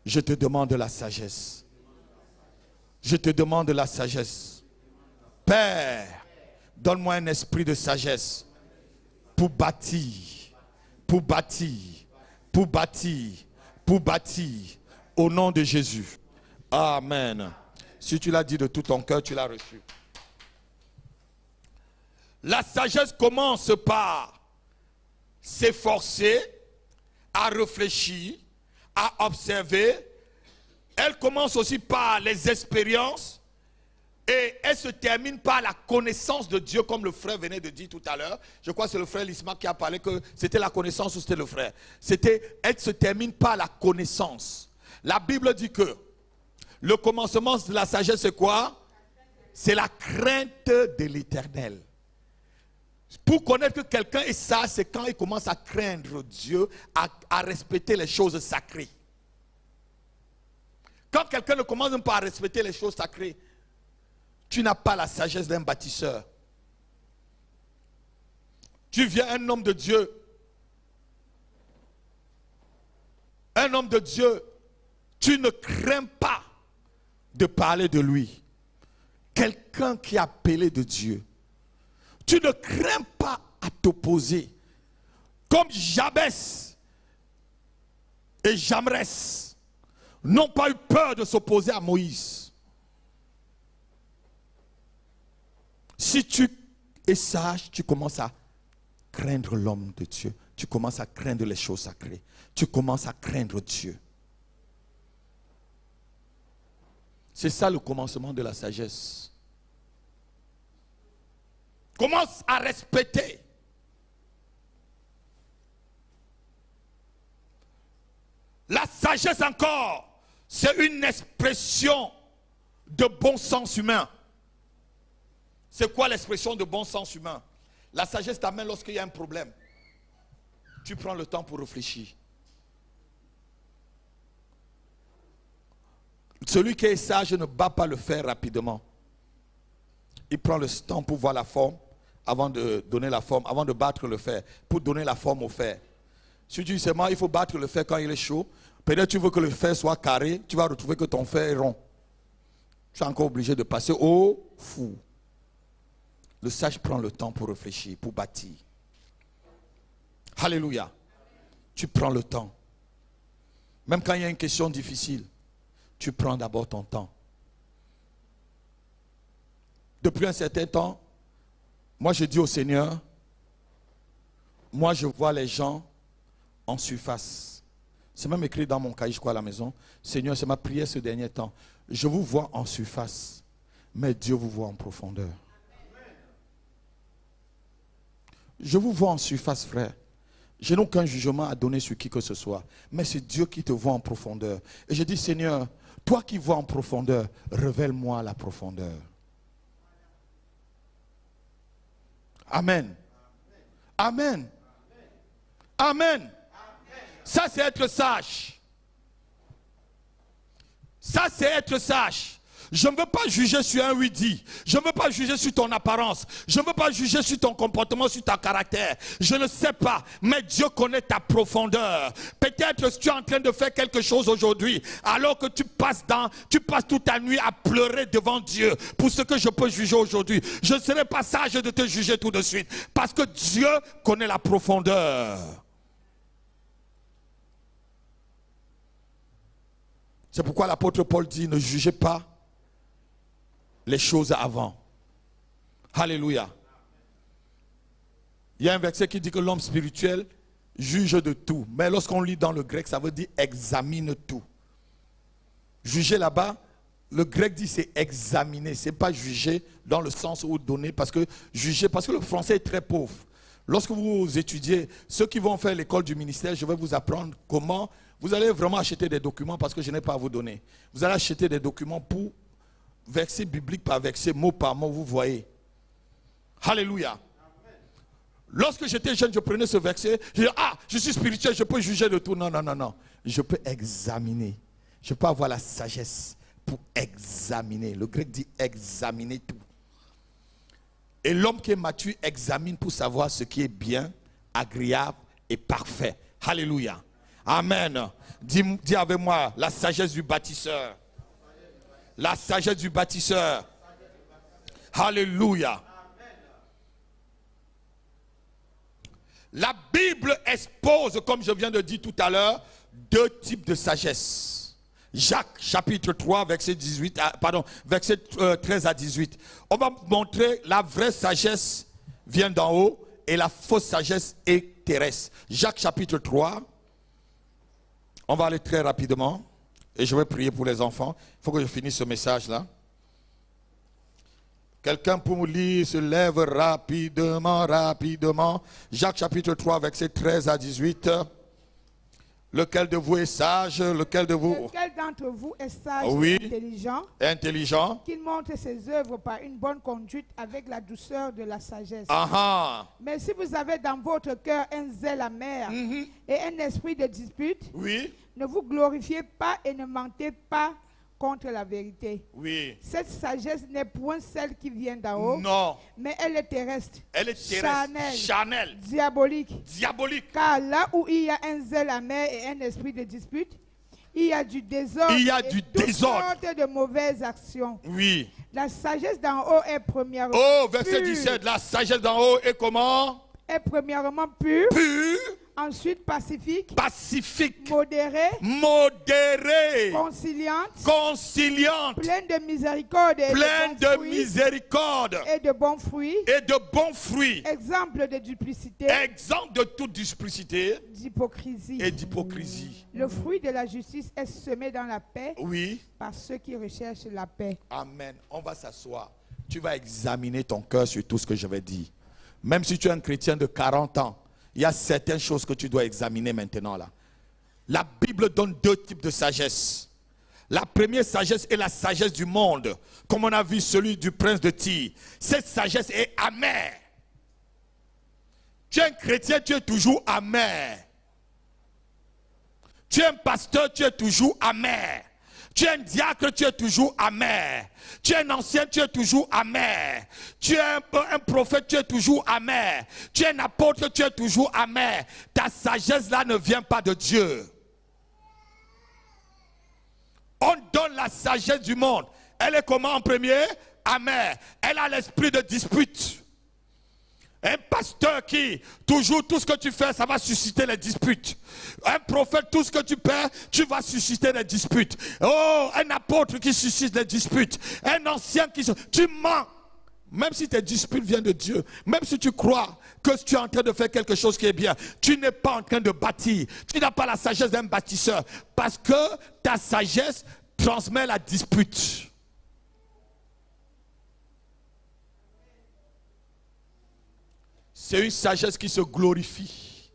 Je te demande la sagesse. Je te demande la sagesse. Père, donne-moi un esprit de sagesse pour bâtir, pour bâtir, pour bâtir, pour bâtir au nom de Jésus. Amen. Si tu l'as dit de tout ton cœur, tu l'as reçu. La sagesse commence par s'efforcer, à réfléchir, à observer. Elle commence aussi par les expériences et elle se termine par la connaissance de Dieu, comme le frère venait de dire tout à l'heure. Je crois que c'est le frère Lisma qui a parlé que c'était la connaissance ou c'était le frère. Elle se termine par la connaissance. La Bible dit que le commencement de la sagesse c'est quoi? C'est la crainte de l'Éternel. Pour connaître que quelqu'un est sage, c'est quand il commence à craindre Dieu, à respecter les choses sacrées. Quand quelqu'un ne commence même pas à respecter les choses sacrées, tu n'as pas la sagesse d'un bâtisseur. Tu viens un homme de Dieu. Un homme de Dieu, tu ne crains pas de parler de lui. Quelqu'un qui est appelé de Dieu. Tu ne crains pas à t'opposer. Comme Jabès et Jamrès n'ont pas eu peur de s'opposer à Moïse. Si tu es sage, tu commences à craindre l'homme de Dieu. Tu commences à craindre les choses sacrées. Tu commences à craindre Dieu. C'est ça le commencement de la sagesse. Commence à respecter. La sagesse encore, c'est une expression de bon sens humain. C'est quoi l'expression de bon sens humain? La sagesse t'amène lorsqu'il y a un problème. Tu prends le temps pour réfléchir. Celui qui est sage ne bat pas le fer rapidement. Il prend le temps pour voir la forme, avant de donner la forme, avant de battre le fer, pour donner la forme au fer. Si tu dis seulement il faut battre le fer quand il est chaud, peut-être tu veux que le fer soit carré, tu vas retrouver que ton fer est rond. Tu es encore obligé de passer au four. Le sage prend le temps pour réfléchir, pour bâtir. Alléluia. Tu prends le temps. Même quand il y a une question difficile, tu prends d'abord ton temps. Depuis un certain temps, moi je dis au Seigneur, moi je vois les gens en surface. C'est même écrit dans mon cahier, je crois, à la maison. Seigneur, c'est ma prière ce dernier temps. Je vous vois en surface, mais Dieu vous voit en profondeur. Je vous vois en surface, frère, Je n'ai aucun jugement à donner sur qui que ce soit. Mais c'est Dieu qui te voit en profondeur. Et je dis, Seigneur, toi qui vois en profondeur, révèle-moi la profondeur. Amen. Amen. Amen. Ça, c'est être sage. Ça, c'est être sage. Je ne veux pas juger sur un oui-dit. Je ne veux pas juger sur ton apparence. Je ne veux pas juger sur ton comportement, sur ton caractère. Je ne sais pas. Mais Dieu connaît ta profondeur. Peut-être que tu es en train de faire quelque chose aujourd'hui, alors que tu passes toute ta nuit à pleurer devant Dieu pour ce que je peux juger aujourd'hui. Je ne serai pas sage de te juger tout de suite. Parce que Dieu connaît la profondeur. C'est pourquoi l'apôtre Paul dit, ne jugez pas les choses avant. Alléluia. Il y a un verset qui dit que l'homme spirituel juge de tout. Mais lorsqu'on lit dans le grec, ça veut dire examine tout. Juger là-bas, le grec dit c'est examiner. C'est pas juger dans le sens où donner, parce que juger, parce que le français est très pauvre. Lorsque vous étudiez, ceux qui vont faire l'école du ministère, je vais vous apprendre comment vous allez vraiment acheter des documents, parce que je n'ai pas à vous donner. Vous allez acheter des documents pour verset biblique par verset, mot par mot, vous voyez. Alléluia. Amen. Lorsque j'étais jeune, je prenais ce verset, je disais, je suis spirituel, je peux juger de tout. Non, non, non, non. Je peux examiner. Je peux avoir la sagesse pour examiner. Le grec dit examiner tout. Et l'homme qui est mature examine pour savoir ce qui est bien, agréable et parfait. Alléluia. Amen. Dis avec moi, la sagesse du bâtisseur. La sagesse du bâtisseur. Alléluia. La Bible expose, comme je viens de dire tout à l'heure, deux types de sagesse. Jacques chapitre 3, verset 13 à 18. On va montrer la vraie sagesse vient d'en haut et la fausse sagesse est terrestre. Jacques chapitre 3. On va aller très rapidement. Et je vais prier pour les enfants. Il faut que je finisse ce message-là. Quelqu'un pour me lire se lève rapidement, rapidement. Jacques chapitre 3, verset 13 à 18. Lequel de vous est sage? Lequel d'entre vous est sage et intelligent? Qu'il montre ses œuvres par une bonne conduite avec la douceur de la sagesse. Mais si vous avez dans votre cœur un zèle amer et un esprit de dispute, ne vous glorifiez pas et ne mentez pas contre la vérité. Cette sagesse n'est point celle qui vient d'en haut. Non. Mais elle est terrestre. Elle est terrestre. Charnelle. Diabolique. Car là où il y a un zèle amer et un esprit de dispute, il y a du désordre. Toutes sortes de mauvaises actions. La sagesse d'en haut est premièrement verset 17. La sagesse d'en haut est comment? Est premièrement pure. Ensuite pacifique. Modérée. Conciliante. Pleine de miséricorde. Et de bons fruits. Exemple de duplicité. Exemple de toute duplicité. D'hypocrisie. Le fruit de la justice est semé dans la paix. Par ceux qui recherchent la paix. Amen. On va s'asseoir. Tu vas examiner ton cœur sur tout ce que je vais dire. Même si tu es un chrétien de 40 ans, il y a certaines choses que tu dois examiner maintenant là. La Bible donne deux types de sagesse. La première sagesse est la sagesse du monde, comme on a vu celui du prince de Tyr. Cette sagesse est amère. Tu es un chrétien, tu es toujours amer. Tu es un pasteur, tu es toujours amer. Tu es un diacre, tu es toujours amer. Tu es un ancien, tu es toujours amer. Tu es un prophète, tu es toujours amer. Tu es un apôtre, tu es toujours amer. Ta sagesse là ne vient pas de Dieu. On donne la sagesse du monde. Elle est comment en premier? Amère. Elle a l'esprit de dispute. Un pasteur qui, toujours tout ce que tu fais, ça va susciter les disputes. Un prophète, tout ce que tu perds, tu vas susciter les disputes. Oh, un apôtre qui suscite les disputes. Un ancien qui... Tu mens. Même si tes disputes viennent de Dieu, même si tu crois que tu es en train de faire quelque chose qui est bien, tu n'es pas en train de bâtir. Tu n'as pas la sagesse d'un bâtisseur. Parce que ta sagesse transmet la dispute. C'est une sagesse qui se glorifie.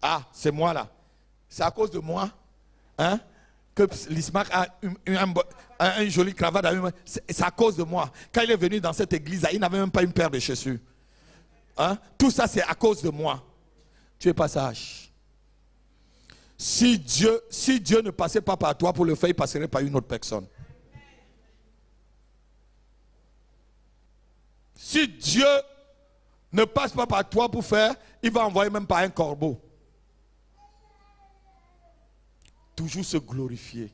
Ah, c'est moi là. C'est à cause de moi, hein, que l'Ismac a une jolie cravate. C'est à cause de moi. Quand il est venu dans cette église, il n'avait même pas une paire de chaussures. Hein? Tout ça, c'est à cause de moi. Tu es pas sage. Si Dieu ne passait pas par toi pour le faire, il passerait par une autre personne. Si Dieu ne passe pas par toi pour faire, il va envoyer même par un corbeau. Toujours se glorifier.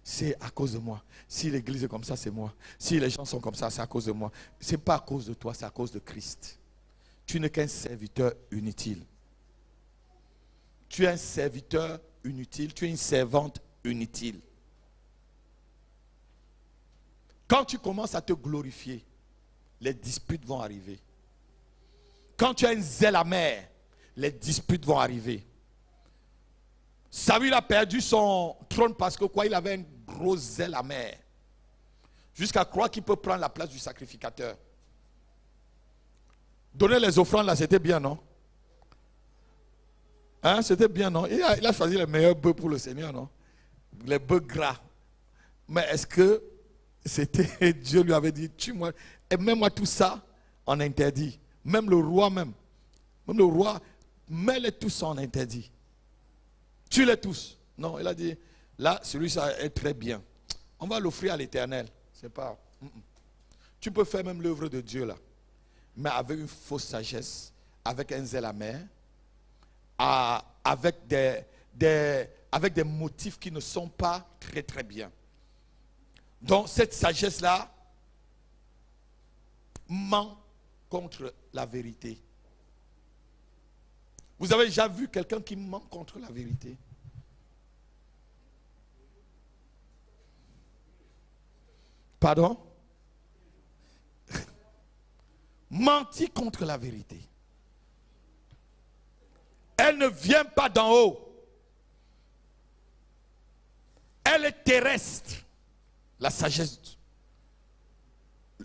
C'est à cause de moi. Si l'église est comme ça, c'est moi. Si les gens sont comme ça, c'est à cause de moi. Ce n'est pas à cause de toi, c'est à cause de Christ. Tu n'es qu'un serviteur inutile. Tu es un serviteur inutile. Tu es une servante inutile. Quand tu commences à te glorifier, les disputes vont arriver. Quand tu as un zèle amer, les disputes vont arriver. Saül a perdu son trône parce que quoi? Il avait un gros zèle amer. Jusqu'à croire qu'il peut prendre la place du sacrificateur. Donner les offrandes là, c'était bien, non? Hein, c'était bien, non? Il a choisi les meilleurs bœufs pour le Seigneur, non? Les bœufs gras. Mais est-ce que c'était Dieu lui avait dit, tue-moi, et même moi tout ça, on interdit. Même le roi même le roi, mets-les tous en interdit. Tue-les tous. Non, il a dit, là, celui-ci est très bien. On va l'offrir à l'Éternel. C'est pas. Tu peux faire même l'œuvre de Dieu là, mais avec une fausse sagesse, avec un zèle amer, avec des motifs qui ne sont pas très très bien. Donc cette sagesse là ment contre la vérité. Vous avez déjà vu quelqu'un qui ment contre la vérité? Pardon? Mentir contre la vérité. Elle ne vient pas d'en haut. Elle est terrestre. La sagesse,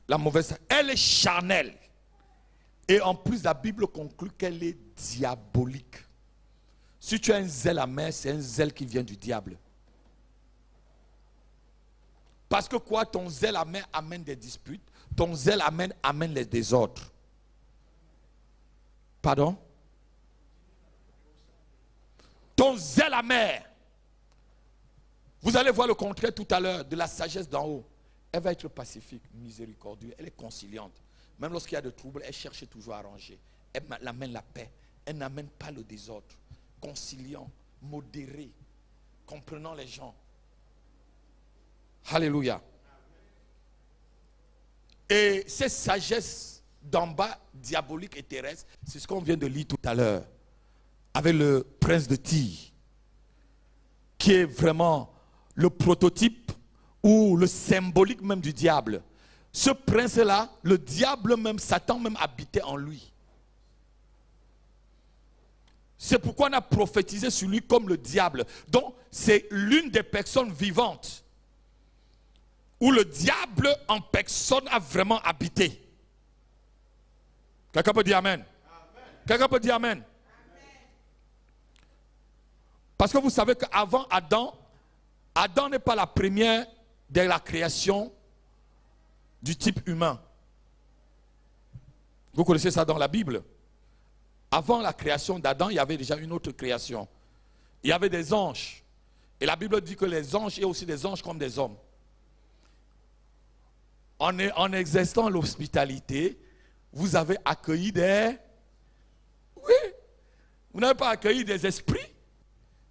la mauvaise, elle est charnelle. Et en plus, la Bible conclut qu'elle est diabolique. Si tu as un zèle amer, c'est un zèle qui vient du diable. Parce que quoi? Ton zèle amer amène des disputes. Ton zèle amène les désordres. Pardon? Ton zèle amer. Vous allez voir le contraire tout à l'heure de la sagesse d'en haut. Elle va être pacifique, miséricordieuse, elle est conciliante. Même lorsqu'il y a de troubles, elle cherche toujours à arranger. Elle amène la paix. Elle n'amène pas le désordre. Conciliant, modéré, comprenant les gens. Alléluia. Et cette sagesse d'en bas, diabolique et terrestre, c'est ce qu'on vient de lire tout à l'heure. Avec le prince de Tyr, qui est vraiment le prototype ou le symbolique même du diable. Ce prince-là, le diable même, Satan même habitait en lui. C'est pourquoi on a prophétisé sur lui comme le diable. Donc, c'est l'une des personnes vivantes où le diable en personne a vraiment habité. Quelqu'un peut dire amen? Quelqu'un peut dire amen? Parce que vous savez qu'avant Adam, Adam n'est pas la première de la création du type humain. Vous connaissez ça dans la Bible. Avant la création d'Adam, il y avait déjà une autre création. Il y avait des anges. Et la Bible dit que les anges, il y a aussi des anges comme des hommes. En exerçant l'hospitalité, vous avez accueilli des... Oui. Vous n'avez pas accueilli des esprits.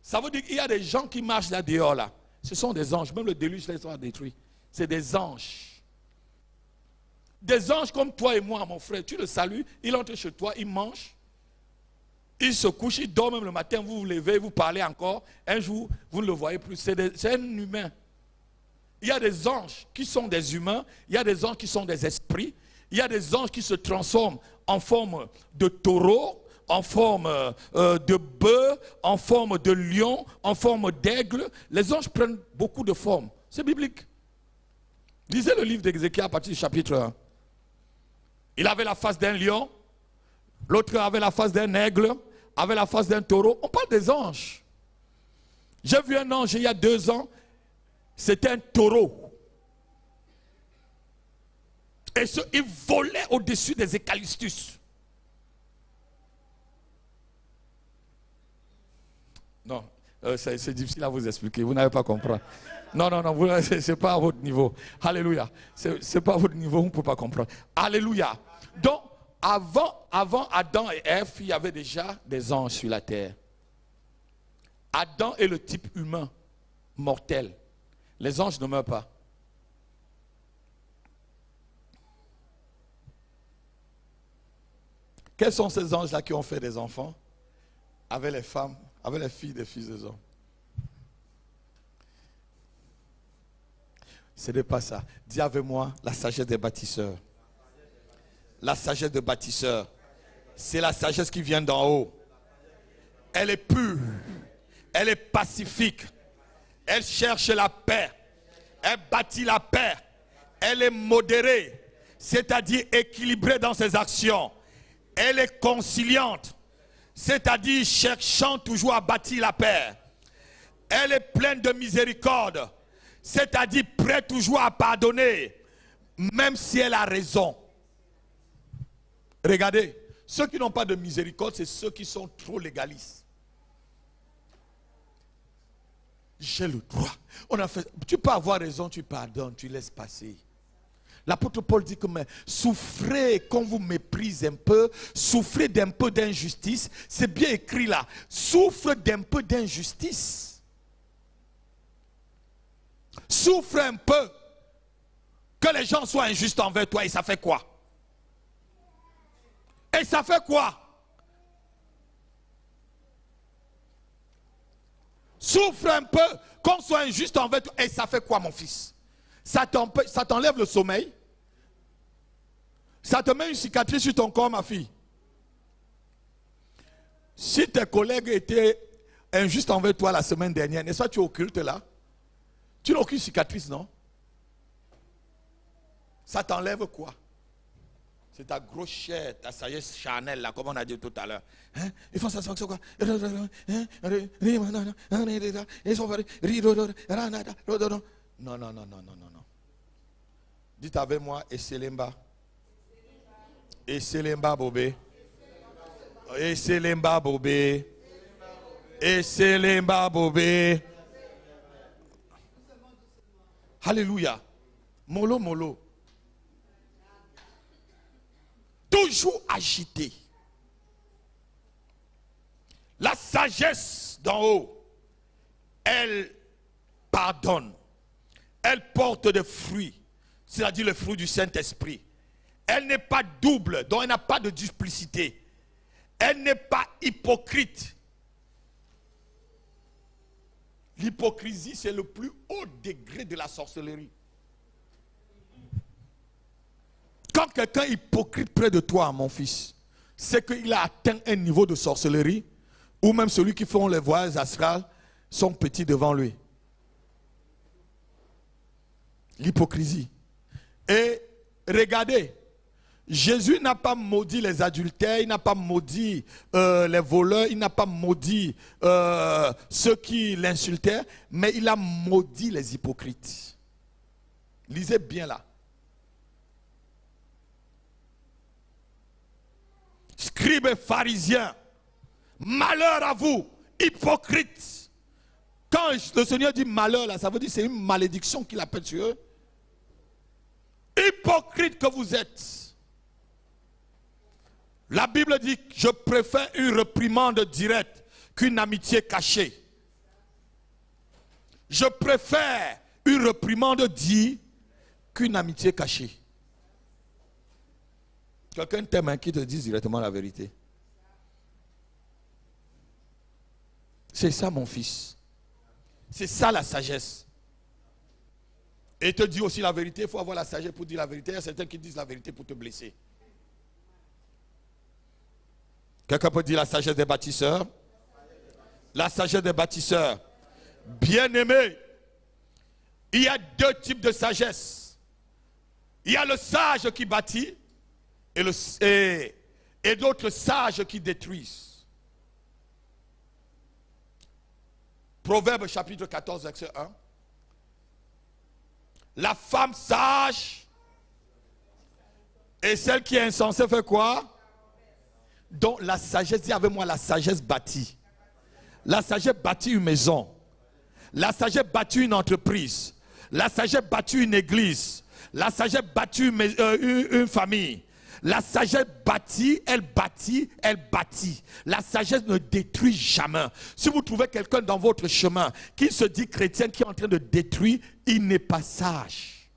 Ça veut dire qu'il y a des gens qui marchent là dehors là. Ce sont des anges. Même le déluge les a détruits. C'est des anges. Des anges comme toi et moi, mon frère. Tu le salues, il entre chez toi, il mange. Il se couche, il dort même le matin, vous vous levez, vous parlez encore. Un jour, vous ne le voyez plus. C'est un humain. Il y a des anges qui sont des humains. Il y a des anges qui sont des esprits. Il y a des anges qui se transforment en forme de taureau, en forme de bœuf, en forme de lion, en forme d'aigle. Les anges prennent beaucoup de formes. C'est biblique. Lisez le livre d'Ézéchiel à partir du chapitre 1. Il avait la face d'un lion, l'autre avait la face d'un aigle, avec la face d'un taureau. On parle des anges. J'ai vu un ange il y a 2 ans. C'était un taureau. Et il volait au-dessus des eucalyptus. Non, c'est difficile à vous expliquer. Vous n'avez pas compris. Non, ce n'est pas à votre niveau. Alléluia. Ce n'est pas à votre niveau, vous ne pouvez pas comprendre. Alléluia. Donc, avant Adam et Ève, il y avait déjà des anges sur la terre. Adam est le type humain, mortel. Les anges ne meurent pas. Quels sont ces anges-là qui ont fait des enfants avec les femmes, avec les filles des fils des hommes? Ce n'est pas ça. Dis avec moi, la sagesse des bâtisseurs. La sagesse des bâtisseurs. C'est la sagesse qui vient d'en haut. Elle est pure. Elle est pacifique. Elle cherche la paix. Elle bâtit la paix. Elle est modérée, c'est-à-dire équilibrée dans ses actions. Elle est conciliante, c'est-à-dire cherchant toujours à bâtir la paix. Elle est pleine de miséricorde, c'est-à-dire prête toujours à pardonner, même si elle a raison. Regardez, ceux qui n'ont pas de miséricorde, c'est ceux qui sont trop légalistes. J'ai le droit. Tu peux avoir raison, tu pardonnes, tu laisses passer. L'apôtre Paul dit que souffrez qu'on vous méprise un peu, souffrez d'un peu d'injustice. C'est bien écrit là. Souffre d'un peu d'injustice. Souffre un peu que les gens soient injustes envers toi. Et ça fait quoi? Et ça fait quoi? Souffre un peu, qu'on soit injuste envers toi. Et ça fait quoi, mon fils? Ça t'enlève le sommeil. Ça te met une cicatrice sur ton corps, ma fille. Si tes collègues étaient injustes envers toi la semaine dernière, n'est-ce pas, tu es au culte là? Tu n'as aucune cicatrice, non? Ça t'enlève quoi? C'est ta grosse chair, ta sagesse charnelle, là, comme on a dit tout à l'heure. Hein? Ils font ça, c'est quoi? Non. Dites avec moi, Esselemba. Esselemba Bobé. Esselemba Bobé. Esselemba Bobé. Alléluia. Molo. Toujours agité. La sagesse d'en haut, elle pardonne. Elle porte des fruits, c'est-à-dire le fruit du Saint-Esprit. Elle n'est pas double, donc elle n'a pas de duplicité. Elle n'est pas hypocrite. L'hypocrisie, c'est le plus haut degré de la sorcellerie. Quand quelqu'un est hypocrite près de toi, mon fils, c'est qu'il a atteint un niveau de sorcellerie, ou même celui qui font les voyages astrales sont petits devant lui. L'hypocrisie. Et regardez, Jésus n'a pas maudit les adultères, il n'a pas maudit les voleurs, il n'a pas maudit ceux qui l'insultaient, mais il a maudit les hypocrites. Lisez bien là. Scribes et pharisiens, malheur à vous, hypocrites. Quand le Seigneur dit malheur, là, ça veut dire que c'est une malédiction qu'il appelle sur eux. Hypocrite que vous êtes. La Bible dit que je préfère une réprimande directe qu'une amitié cachée. Je préfère une réprimande dite qu'une amitié cachée. Quelqu'un t'aime qui te dise directement la vérité. C'est ça, mon fils. C'est ça la sagesse. Et te dit aussi la vérité. Il faut avoir la sagesse pour dire la vérité. Il y a certains qui disent la vérité pour te blesser. Quelqu'un peut dire la sagesse des bâtisseurs? La sagesse des bâtisseurs. Bien-aimé, il y a deux types de sagesse. Il y a le sage qui bâtit et d'autres sages qui détruisent. Proverbe chapitre 14, verset 1. La femme sage et celle qui est insensée fait quoi? Donc la sagesse, dis avec moi, la sagesse bâtit. La sagesse bâtit une maison. La sagesse bâtit une entreprise. La sagesse bâtit une église. La sagesse bâtit une famille. La sagesse bâtit, elle bâtit, elle bâtit. La sagesse ne détruit jamais. Si vous trouvez quelqu'un dans votre chemin qui se dit chrétien, qui est en train de détruire, il n'est pas sage.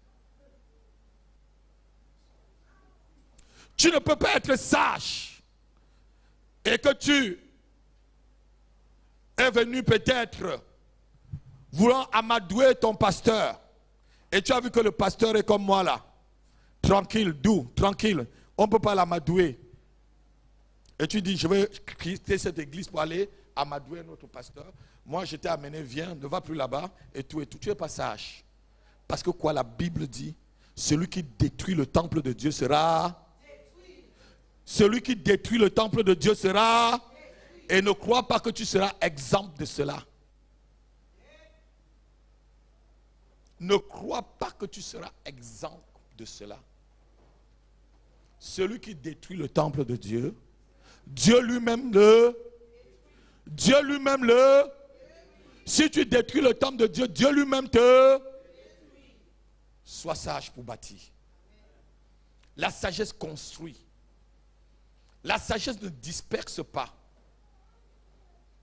Tu ne peux pas être sage et que tu es venu peut-être voulant amadouer ton pasteur et tu as vu que le pasteur est comme moi là, tranquille, doux, tranquille, on ne peut pas l'amadouer. Et tu dis, je vais quitter cette église pour aller amadouer notre pasteur. Moi, je t'ai amené, viens, ne va plus là-bas, et tout, tu es pas sage. Parce que quoi, la Bible dit, celui qui détruit le temple de Dieu sera... Celui qui détruit le temple de Dieu sera... Et ne crois pas que tu seras exempt de cela. Ne crois pas que tu seras exempt de cela. Celui qui détruit le temple de Dieu, Dieu lui-même le... Si tu détruis le temple de Dieu, Dieu lui-même te... Sois sage pour bâtir. La sagesse construit. La sagesse ne disperse pas.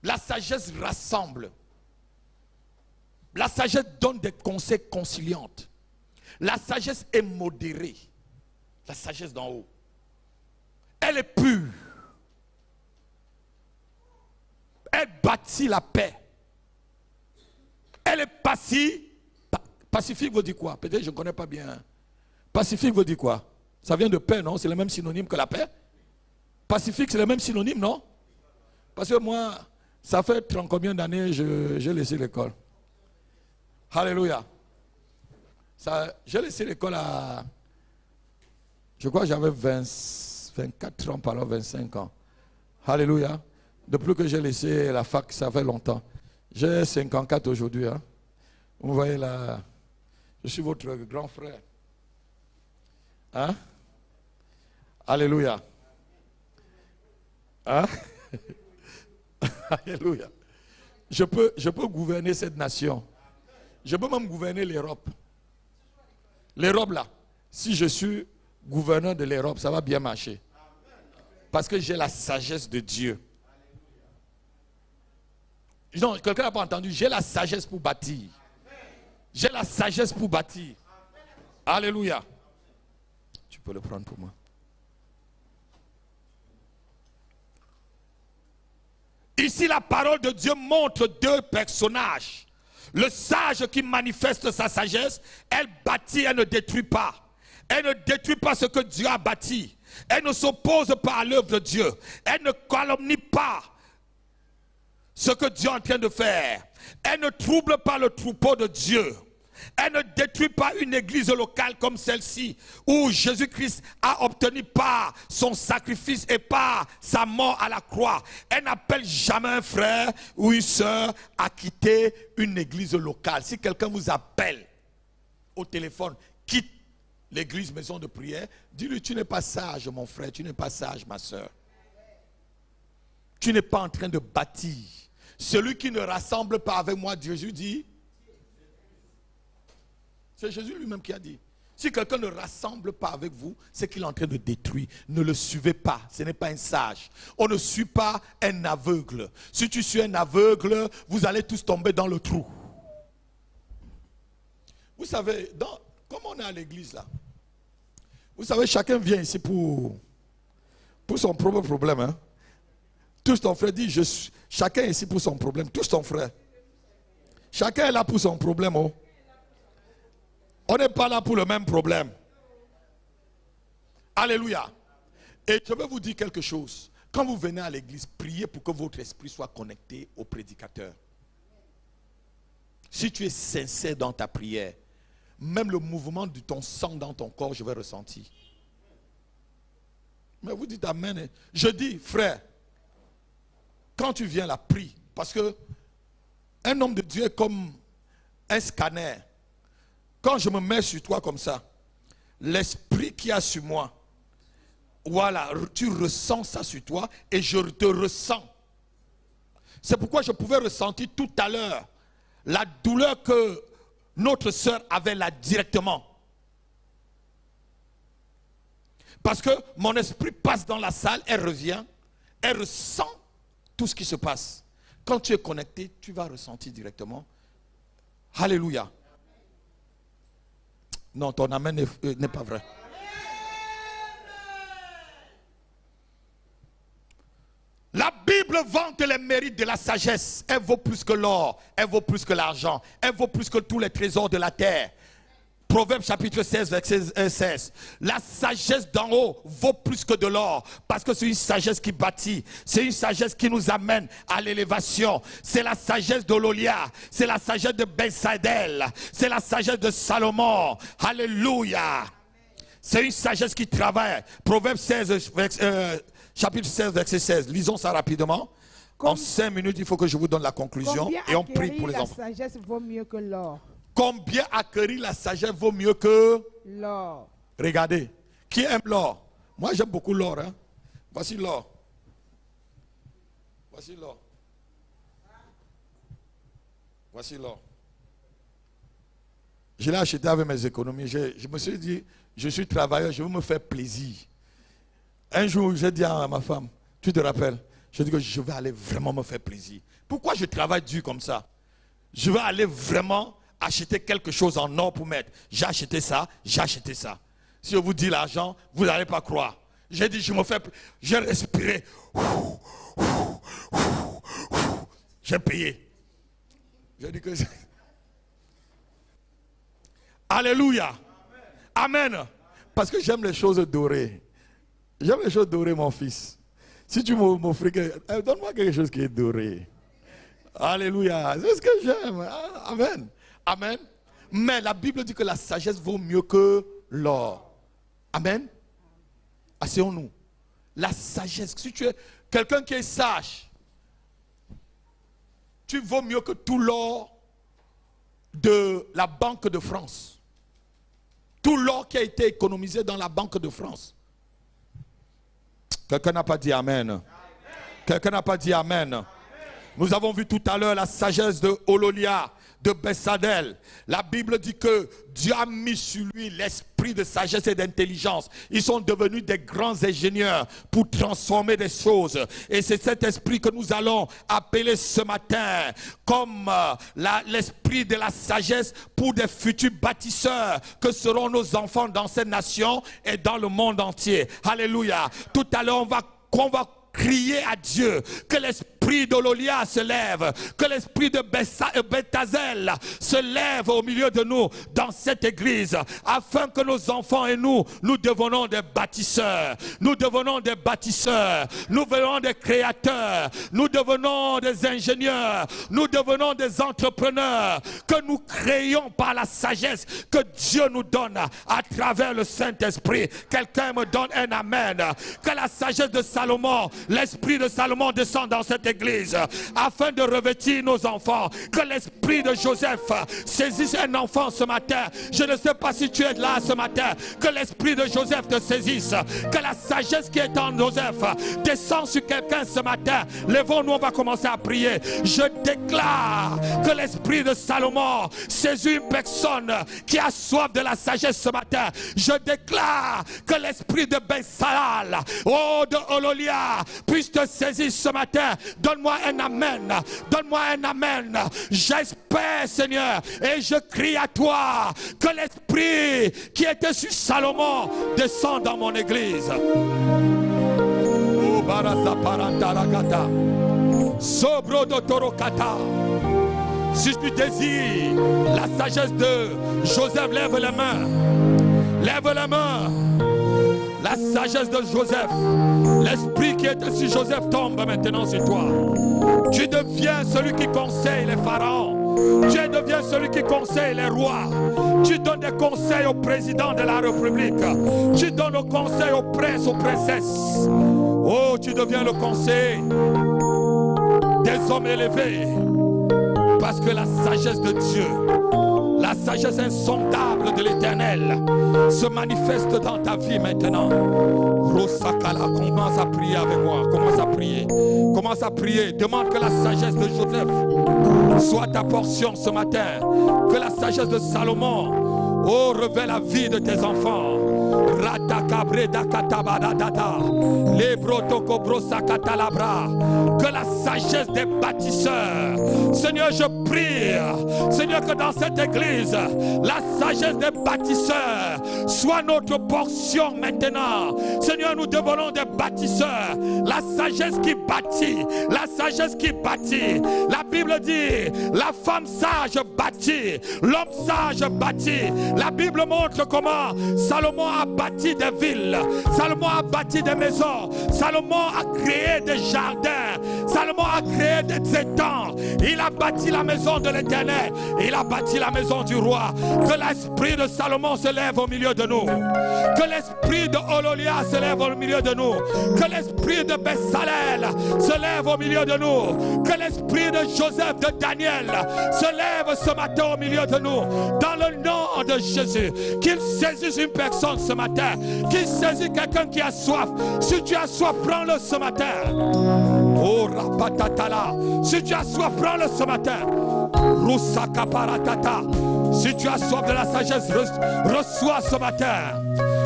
La sagesse rassemble. La sagesse donne des conseils conciliants. La sagesse est modérée. La sagesse d'en haut. Elle est pure. Elle bâtit la paix. Elle est pacifique. Pacifique veut dire quoi? Peut-être je ne connais pas bien. Pacifique veut dire quoi? Ça vient de paix, non? C'est le même synonyme que la paix? Pacifique, c'est le même synonyme, non? Parce que moi, ça fait 30 combien d'années j'ai laissé l'école. Alléluia. J'ai laissé l'école à... Je crois que j'avais 24 ans, par là, 25 ans. Alléluia. Depuis que j'ai laissé la fac, ça fait longtemps. J'ai 54 aujourd'hui. Hein. Vous voyez là, je suis votre grand frère. Hein? Alléluia. Hein? Alléluia. Je peux gouverner cette nation. Je peux même gouverner l'Europe. L'Europe là, si je suis gouverneur de l'Europe, ça va bien marcher. Parce que j'ai la sagesse de Dieu. Non, quelqu'un n'a pas entendu. J'ai la sagesse pour bâtir. J'ai la sagesse pour bâtir. Alléluia. Tu peux le prendre pour moi. Ici, la parole de Dieu montre deux personnages. Le sage qui manifeste sa sagesse, elle bâtit, elle ne détruit pas. Elle ne détruit pas ce que Dieu a bâti. Elle ne s'oppose pas à l'œuvre de Dieu. Elle ne calomnie pas ce que Dieu est en train de faire. Elle ne trouble pas le troupeau de Dieu. Elle ne détruit pas une église locale comme celle-ci, où Jésus-Christ a obtenu par son sacrifice et par sa mort à la croix. Elle n'appelle jamais un frère ou une soeur à quitter une église locale. Si quelqu'un vous appelle au téléphone, quitte l'église maison de prière, dis-lui, tu n'es pas sage mon frère, tu n'es pas sage ma soeur. Tu n'es pas en train de bâtir. Celui qui ne rassemble pas avec moi, Jésus dit, c'est Jésus lui-même qui a dit. Si quelqu'un ne rassemble pas avec vous, c'est qu'il est en train de détruire. Ne le suivez pas. Ce n'est pas un sage. On ne suit pas un aveugle. Si tu suis un aveugle, vous allez tous tomber dans le trou. Vous savez, comme on est à l'église là, vous savez, chacun vient ici pour son propre problème. Hein? Tous ton frère dit, chacun est ici pour son problème. Tous ton frère. Chacun est là pour son problème. Oh. On n'est pas là pour le même problème. Alléluia. Et je vais vous dire quelque chose. Quand vous venez à l'église, priez pour que votre esprit soit connecté au prédicateur. Si tu es sincère dans ta prière, même le mouvement de ton sang dans ton corps, je vais ressentir. Mais vous dites amen. Je dis, frère, quand tu viens là, prie. Parce que Un homme de Dieu est comme un scanner. Quand je me mets sur toi comme ça, l'esprit qui a sur moi, voilà, tu ressens ça sur toi et je te ressens. C'est pourquoi je pouvais ressentir tout à l'heure la douleur que notre sœur avait là directement. Parce que mon esprit passe dans la salle, elle revient, elle ressent tout ce qui se passe. Quand tu es connecté, tu vas ressentir directement. Alléluia. Non, ton amen n'est pas vrai. La Bible vante les mérites de la sagesse. Elle vaut plus que l'or, elle vaut plus que l'argent, elle vaut plus que tous les trésors de la terre. Proverbe chapitre 16, verset 16. La sagesse d'en haut vaut plus que de l'or, parce que c'est une sagesse qui bâtit, c'est une sagesse qui nous amène à l'élévation. C'est la sagesse d'Ololia, c'est la sagesse de Bézalèl, c'est la sagesse de Salomon. Alléluia. C'est une sagesse qui travaille. Proverbe 16, chapitre 16, verset 16. Lisons ça rapidement. En 5 minutes, il faut que je vous donne la conclusion et on prie pour les enfants. La sagesse vaut mieux que l'or. Combien acquérir la sagesse vaut mieux que l'or. Regardez, qui aime l'or? Moi j'aime beaucoup l'or. Hein? Voici l'or. Voici l'or. Voici l'or. Je l'ai acheté avec mes économies. Je me suis dit, je suis travailleur, je veux me faire plaisir. Un jour, j'ai dit à ma femme, tu te rappelles? Je dis que je vais aller vraiment me faire plaisir. Pourquoi je travaille dur comme ça? Je vais aller vraiment acheter quelque chose en or pour mettre. J'ai acheté ça, j'ai acheté ça. Si je vous dis l'argent, vous n'allez pas croire. J'ai dit, je me fais... J'ai respiré. J'ai payé. J'ai dit que... Alléluia. Amen. Parce que j'aime les choses dorées. J'aime les choses dorées, mon fils. Si tu m'offres, donne-moi quelque chose qui est doré. Alléluia. C'est ce que j'aime. Amen. Amen. Mais la Bible dit que la sagesse vaut mieux que l'or. Amen. Asseyons-nous. La sagesse. Si tu es quelqu'un qui est sage, tu vaux mieux que tout l'or de la Banque de France. Tout l'or qui a été économisé dans la Banque de France. Quelqu'un n'a pas dit Amen. Quelqu'un n'a pas dit Amen. Nous avons vu tout à l'heure la sagesse de Ololia, de Bézalèl. La Bible dit que Dieu a mis sur lui l'esprit de sagesse et d'intelligence. Ils sont devenus des grands ingénieurs pour transformer des choses. Et c'est cet esprit que nous allons appeler ce matin comme l'esprit de la sagesse pour des futurs bâtisseurs que seront nos enfants dans cette nation et dans le monde entier. Alléluia. Tout à l'heure, on va crier à Dieu que l'esprit d'Ololia se lève, que l'esprit de Bézalèl se lève au milieu de nous dans cette église, afin que nos enfants et nous devenons des bâtisseurs, nous devenons des bâtisseurs, nous devenons des créateurs, nous devenons des ingénieurs, nous devenons des entrepreneurs, que nous créons par la sagesse que Dieu nous donne à travers le Saint-Esprit. Quelqu'un me donne un amen. Que la sagesse de Salomon, l'esprit de Salomon descend dans cette église afin de revêtir nos enfants. Que l'esprit de Joseph saisisse un enfant ce matin. Je ne sais pas si tu es là ce matin. Que l'esprit de Joseph te saisisse. Que la sagesse qui est en Joseph descend sur quelqu'un ce matin. Lèvons-nous, on va commencer à prier. Je déclare que l'esprit de Salomon saisit une personne qui a soif de la sagesse ce matin. Je déclare que l'esprit de Bézalèl, de Ololia, puisse te saisir ce matin. Donne-moi un amen. Donne-moi un amen. J'espère, Seigneur, et je crie à toi que l'esprit qui était sur Salomon descende dans mon église. Si tu désires la sagesse de Joseph, lève les mains. Lève les mains. La sagesse de Joseph, l'esprit qui était sur Joseph tombe maintenant sur toi. Tu deviens celui qui conseille les pharaons. Tu deviens celui qui conseille les rois. Tu donnes des conseils au président de la République. Tu donnes des conseils aux princes, aux princesses. Oh, tu deviens le conseil des hommes élevés. Parce que la sagesse de Dieu, la sagesse insondable de l'Éternel se manifeste dans ta vie maintenant. Rosakala, commence à prier avec moi. Commence à prier. Commence à prier. Demande que la sagesse de Joseph soit ta portion ce matin. Que la sagesse de Salomon, oh, révèle la vie de tes enfants. Que la sagesse des bâtisseurs, Seigneur, je prie, Seigneur, que dans cette église, la sagesse des bâtisseurs soit notre portion maintenant. Seigneur, nous devenons des bâtisseurs. La sagesse qui bâtit, la sagesse qui bâtit. La Bible dit, la femme sage bâtit, l'homme sage bâtit. La Bible montre comment Salomon a bâti des villes, Salomon a bâti des maisons, Salomon a créé des jardins, Salomon a créé des étangs. Il a bâti la maison de l'Éternel, il a bâti la maison du roi. Que l'esprit de Salomon se lève au milieu de nous, que l'esprit de Ololia se lève au milieu de nous, que l'esprit de Bessalel se lève au milieu de nous, que l'esprit de Joseph, de Daniel se lève ce matin au milieu de nous, dans le nom de Jésus. Qu'il saisisse une personne ce matin, qu'il saisisse quelqu'un qui a soif. Si tu as soif, prends-le ce matin. Oh, rapatatala. Si tu as soif, prends-le ce matin. Roussaka paratata. Si tu as soif de la sagesse, reçois ce matin.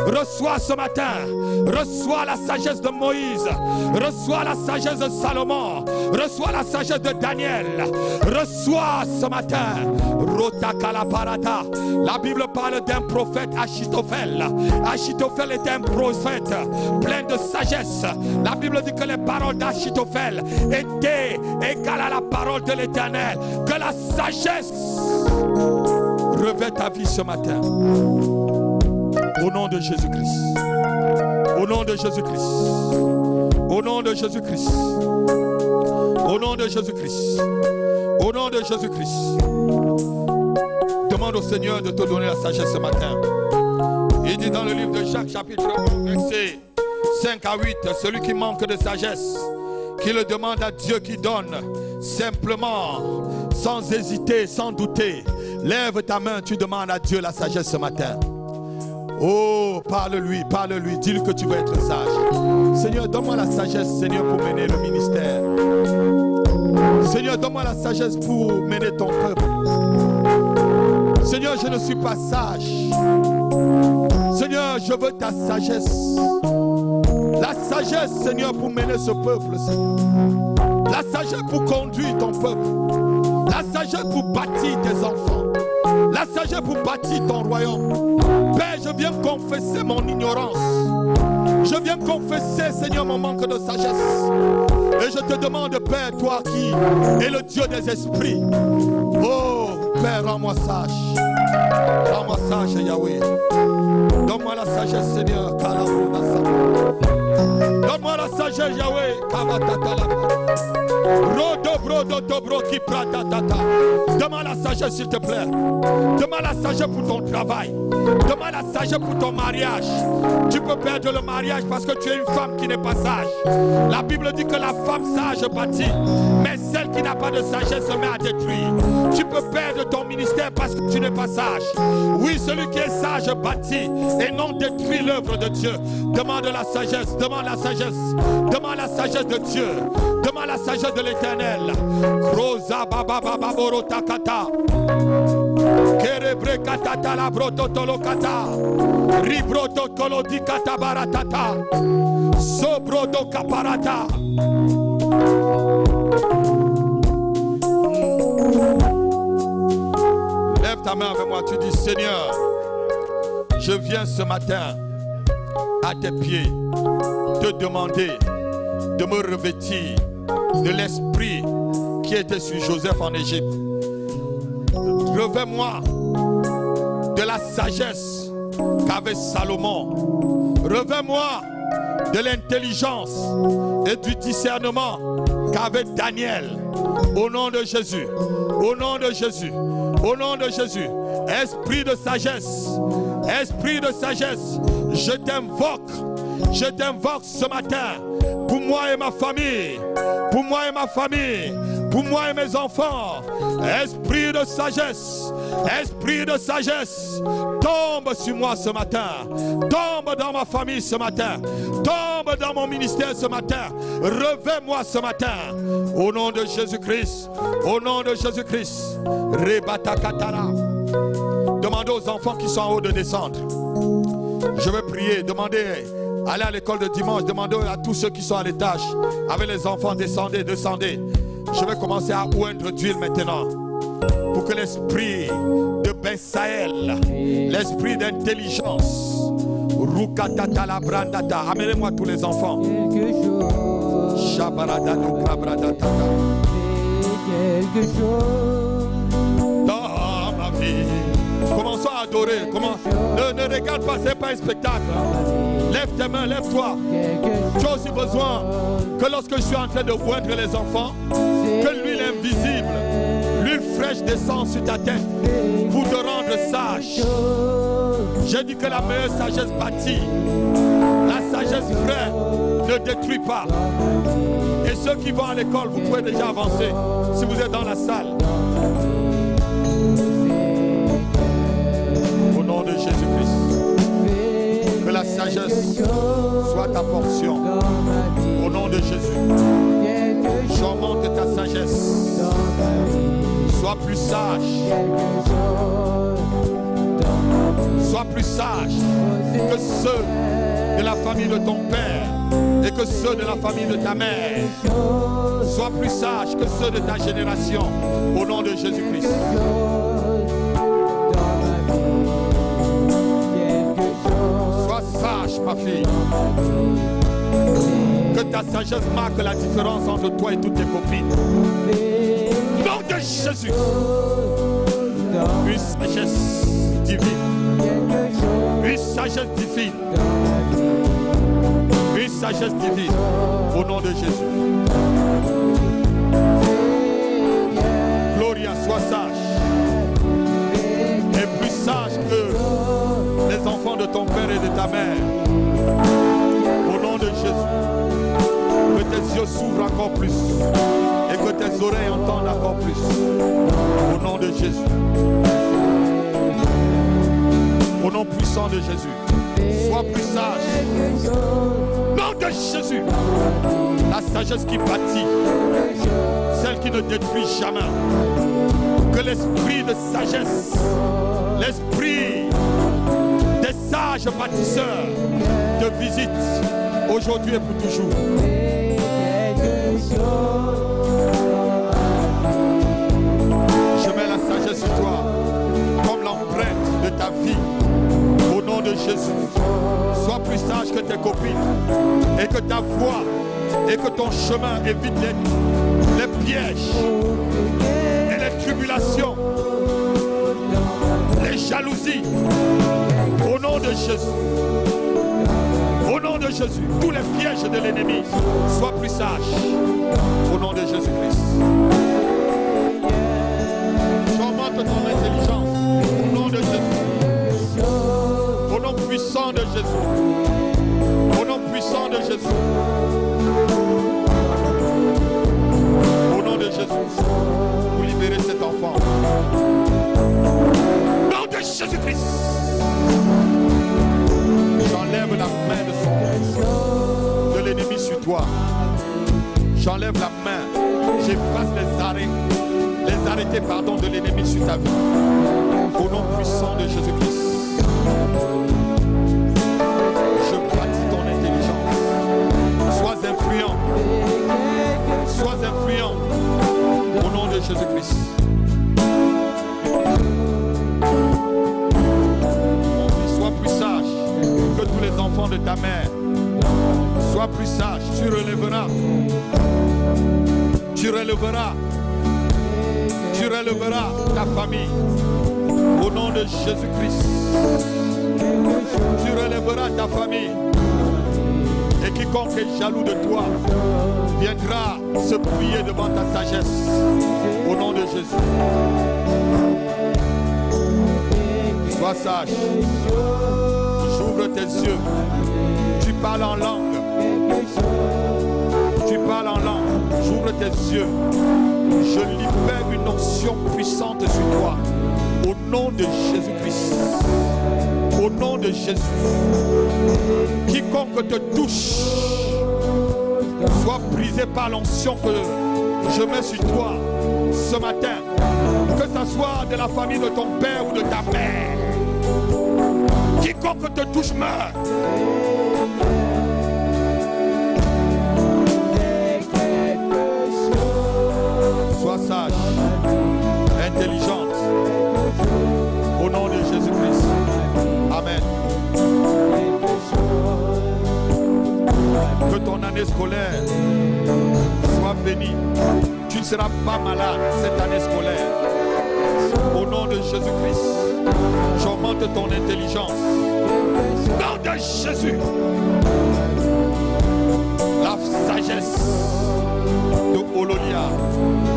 Reçois ce matin. Reçois la sagesse de Moïse. Reçois la sagesse de Salomon. Reçois la sagesse de Daniel. Reçois ce matin. Rotakala parata. La Bible parle d'un prophète Achitophel. Achitophel était un prophète plein de sagesse. La Bible dit que les paroles d'Achitophel étaient égales à la parole de l'Éternel. Que la sagesse revêt ta vie ce matin. Au nom de Jésus-Christ. Au nom de Jésus-Christ. Au nom de Jésus-Christ. Au nom de Jésus-Christ. Au nom de Jésus-Christ. Demande au Seigneur de te donner la sagesse ce matin. Il dit dans le livre de Jacques chapitre 1 verset 5 à 8, celui qui manque de sagesse, qui le demande à Dieu qui donne simplement, sans hésiter, sans douter. Lève ta main, tu demandes à Dieu la sagesse ce matin. Oh, parle-lui, dis-lui que tu veux être sage. Seigneur, donne-moi la sagesse, Seigneur, pour mener le ministère. Seigneur, donne-moi la sagesse pour mener ton peuple. Seigneur, je ne suis pas sage. Seigneur, je veux ta sagesse. La sagesse, Seigneur, pour mener ce peuple. La sagesse pour conduire ton peuple. La sagesse pour bâtir tes enfants. La sagesse pour bâtir ton royaume. Père, je viens confesser mon ignorance. Je viens confesser, Seigneur, mon manque de sagesse. Et je te demande, Père, toi qui es le Dieu des esprits. Oh, Père, rends-moi sage. Rends-moi sage, Yahweh. Donne-moi la sagesse, Seigneur. Donne-moi la sagesse, Yahweh. Demande la sagesse, s'il te plaît. Demande la sagesse pour ton travail. Demande la sagesse pour ton mariage. Tu peux perdre le mariage parce que tu es une femme qui n'est pas sage. La Bible dit que la femme sage bâtit, mais celle qui n'a pas de sagesse se met à détruire. Tu peux perdre ton ministère parce que tu n'es pas sage. Oui, celui qui est sage bâtit et non détruit l'œuvre de Dieu. Demande la sagesse, demande la sagesse. Demande la sagesse de Dieu. Demande la sagesse de l'Éternel. Rosa baba baba borotakata. Kerebre katata la brototolokata. Ribroto kolodikata baratata. Sobrodo kaparata. Lève ta main avec moi, tu dis Seigneur, je viens ce matin à tes pieds te demander de me revêtir de l'esprit qui était sur Joseph en Égypte. Revêt-moi de la sagesse qu'avait Salomon. Revêt-moi de l'intelligence et du discernement qu'avait Daniel. Au nom de Jésus, au nom de Jésus, au nom de Jésus. Esprit de sagesse, je t'invoque ce matin pour moi et ma famille, pour moi et mes enfants. Esprit de sagesse, esprit de sagesse, tombe sur moi ce matin, tombe dans ma famille ce matin, tombe dans mon ministère ce matin, revêt-moi ce matin, au nom de Jésus-Christ, au nom de Jésus-Christ. Rebata Katara. Demandez aux enfants qui sont en haut de descendre. Je vais prier, demandez, allez à l'école de dimanche, demandez à tous ceux qui sont à l'étage, avec les enfants, descendez, descendez. Je vais commencer à oindre d'huile maintenant, pour que l'esprit de Ben Sahel, l'esprit d'intelligence, Rukatata la brandata, amenez-moi tous les enfants. Quelque chose dans ma vie. Commençons à adorer. Ne regarde pas, ce n'est pas un spectacle. Lève tes mains, lève-toi. Tu as aussi besoin que lorsque je suis en train de oindre les enfants, que l'huile invisible, l'huile fraîche descend sur ta tête pour te rendre sage. J'ai dit que la meilleure sagesse bâtit. La sagesse vraie ne détruit pas. Et ceux qui vont à l'école, vous pouvez déjà avancer si vous êtes dans la salle. Au nom de Jésus-Christ, que la sagesse soit ta portion. Au nom de Jésus, j'augmente ta sagesse. Sois plus sage. Sois plus sage que ceux de la famille de ton père et que ceux de la famille de ta mère. Sois plus sage que ceux de ta génération. Au nom de Jésus-Christ. Sois sage, ma fille. Que ta sagesse marque la différence entre toi et toutes tes copines. Au nom de Jésus. Une sagesse divine. Une sagesse divine. Une sagesse divine. Au nom de Jésus. Gloria, sois sage. Et plus sage que les enfants de ton père et de ta mère. Au nom de Jésus. Que tes yeux s'ouvrent encore plus. Et que tes oreilles entendent encore plus. Au nom de Jésus. Au nom puissant de Jésus. Sois plus sage. Au nom de Jésus. La sagesse qui bâtit. Celle qui ne détruit jamais. Que l'esprit de sagesse, l'esprit des sages bâtisseurs te visite aujourd'hui et pour toujours. Je mets la sagesse sur toi comme l'empreinte de ta vie. Au nom de Jésus, sois plus sage que tes copines et que ta voix et que ton chemin évite les pièges et les tribulations, les jalousies. Au nom de Jésus, au nom de Jésus, tous les pièges de l'ennemi, sois plus sage. Au nom de Jésus-Christ. J'augmente ton intelligence. Au nom de Jésus. Au nom puissant de Jésus. Au nom puissant de Jésus. Au nom de Jésus. Vous libérez cet enfant. Au nom de Jésus-Christ. J'enlève la main de l'ennemi sur toi. J'enlève la main. J'efface les arrêtés de l'ennemi sur ta vie. Au nom puissant de Jésus-Christ. Je bâtis ton intelligence. Sois influent. Sois influent. Au nom de Jésus-Christ. Sois plus sage que tous les enfants de ta mère. Sois plus sage. Tu relèveras. Tu relèveras. Tu relèveras ta famille. Au nom de Jésus-Christ. Tu relèveras ta famille. Et quiconque est jaloux de toi viendra se plier devant ta sagesse. Au nom de Jésus. Sois sage. J'ouvre tes yeux. Tu parles en langue. Tu parles en langue. J'ouvre tes yeux. Je libère une onction puissante sur toi. Au nom de Jésus-Christ. Au nom de Jésus. Quiconque te touche soit brisé par l'onction que je mets sur toi ce matin. Que ce soit de la famille de ton père ou de ta mère. Quiconque te touche meurt. Sois sage, intelligente. Au nom de Jésus-Christ. Amen. Que ton année scolaire soit bénie. Tu ne seras pas malade cette année scolaire. Au nom de Jésus-Christ. J'augmente ton intelligence. Nom de Jésus. La sagesse de Ololia,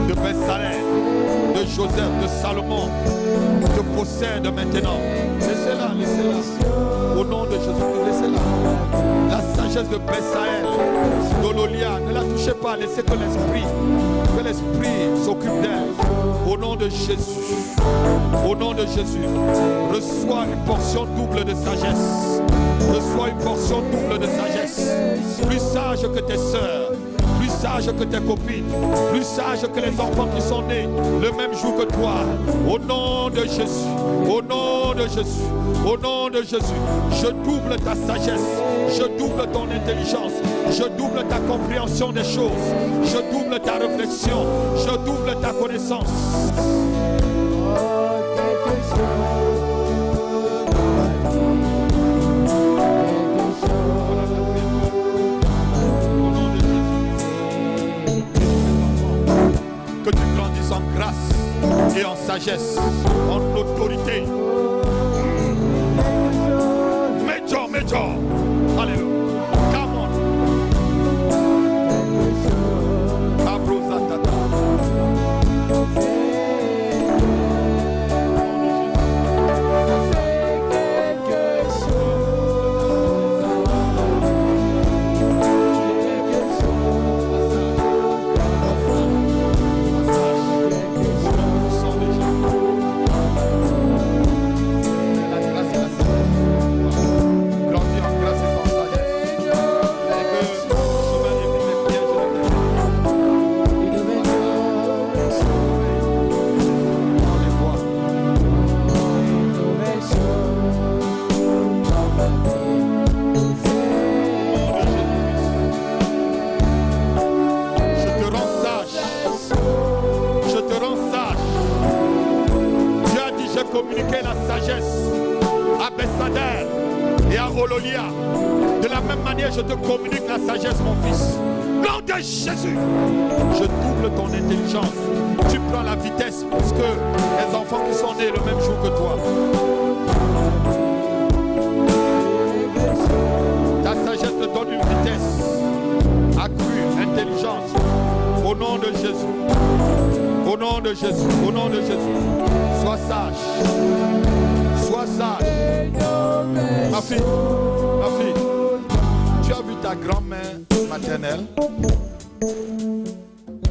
de Bessalel, de Joseph, de Salomon te possède maintenant. Laissez-la, laissez-la. Au nom de Jésus-Christ, laissez-la. La sagesse de Bessalel, d'Ololia, ne la touchez pas. Laissez que l'esprit s'occupe d'elle. Au nom de Jésus. Au nom de Jésus. Reçois une portion double de sagesse. Reçois une portion double de sagesse. Plus sage que tes sœurs. Plus sage que tes copines, plus sage que les enfants qui sont nés le même jour que toi. Au nom de Jésus, au nom de Jésus, au nom de Jésus, je double ta sagesse, je double ton intelligence, je double ta compréhension des choses, je double ta réflexion, je double ta connaissance. Que tu grandisses en grâce et en sagesse, en autorité. Major, major. Alléluia. Come on. Abrozatata. Communiquer la sagesse à Bessadel et à Ololia. De la même manière, je te communique la sagesse, mon fils. Nom de Jésus, je double ton intelligence. Tu prends la vitesse parce que les enfants qui sont nés le même jour que toi. Ta sagesse te donne une vitesse accrue, intelligence. Au nom de Jésus. Au nom de Jésus. Au nom de Jésus. Sois sage. Sois sage. Ma fille, tu as vu ta grand-mère maternelle?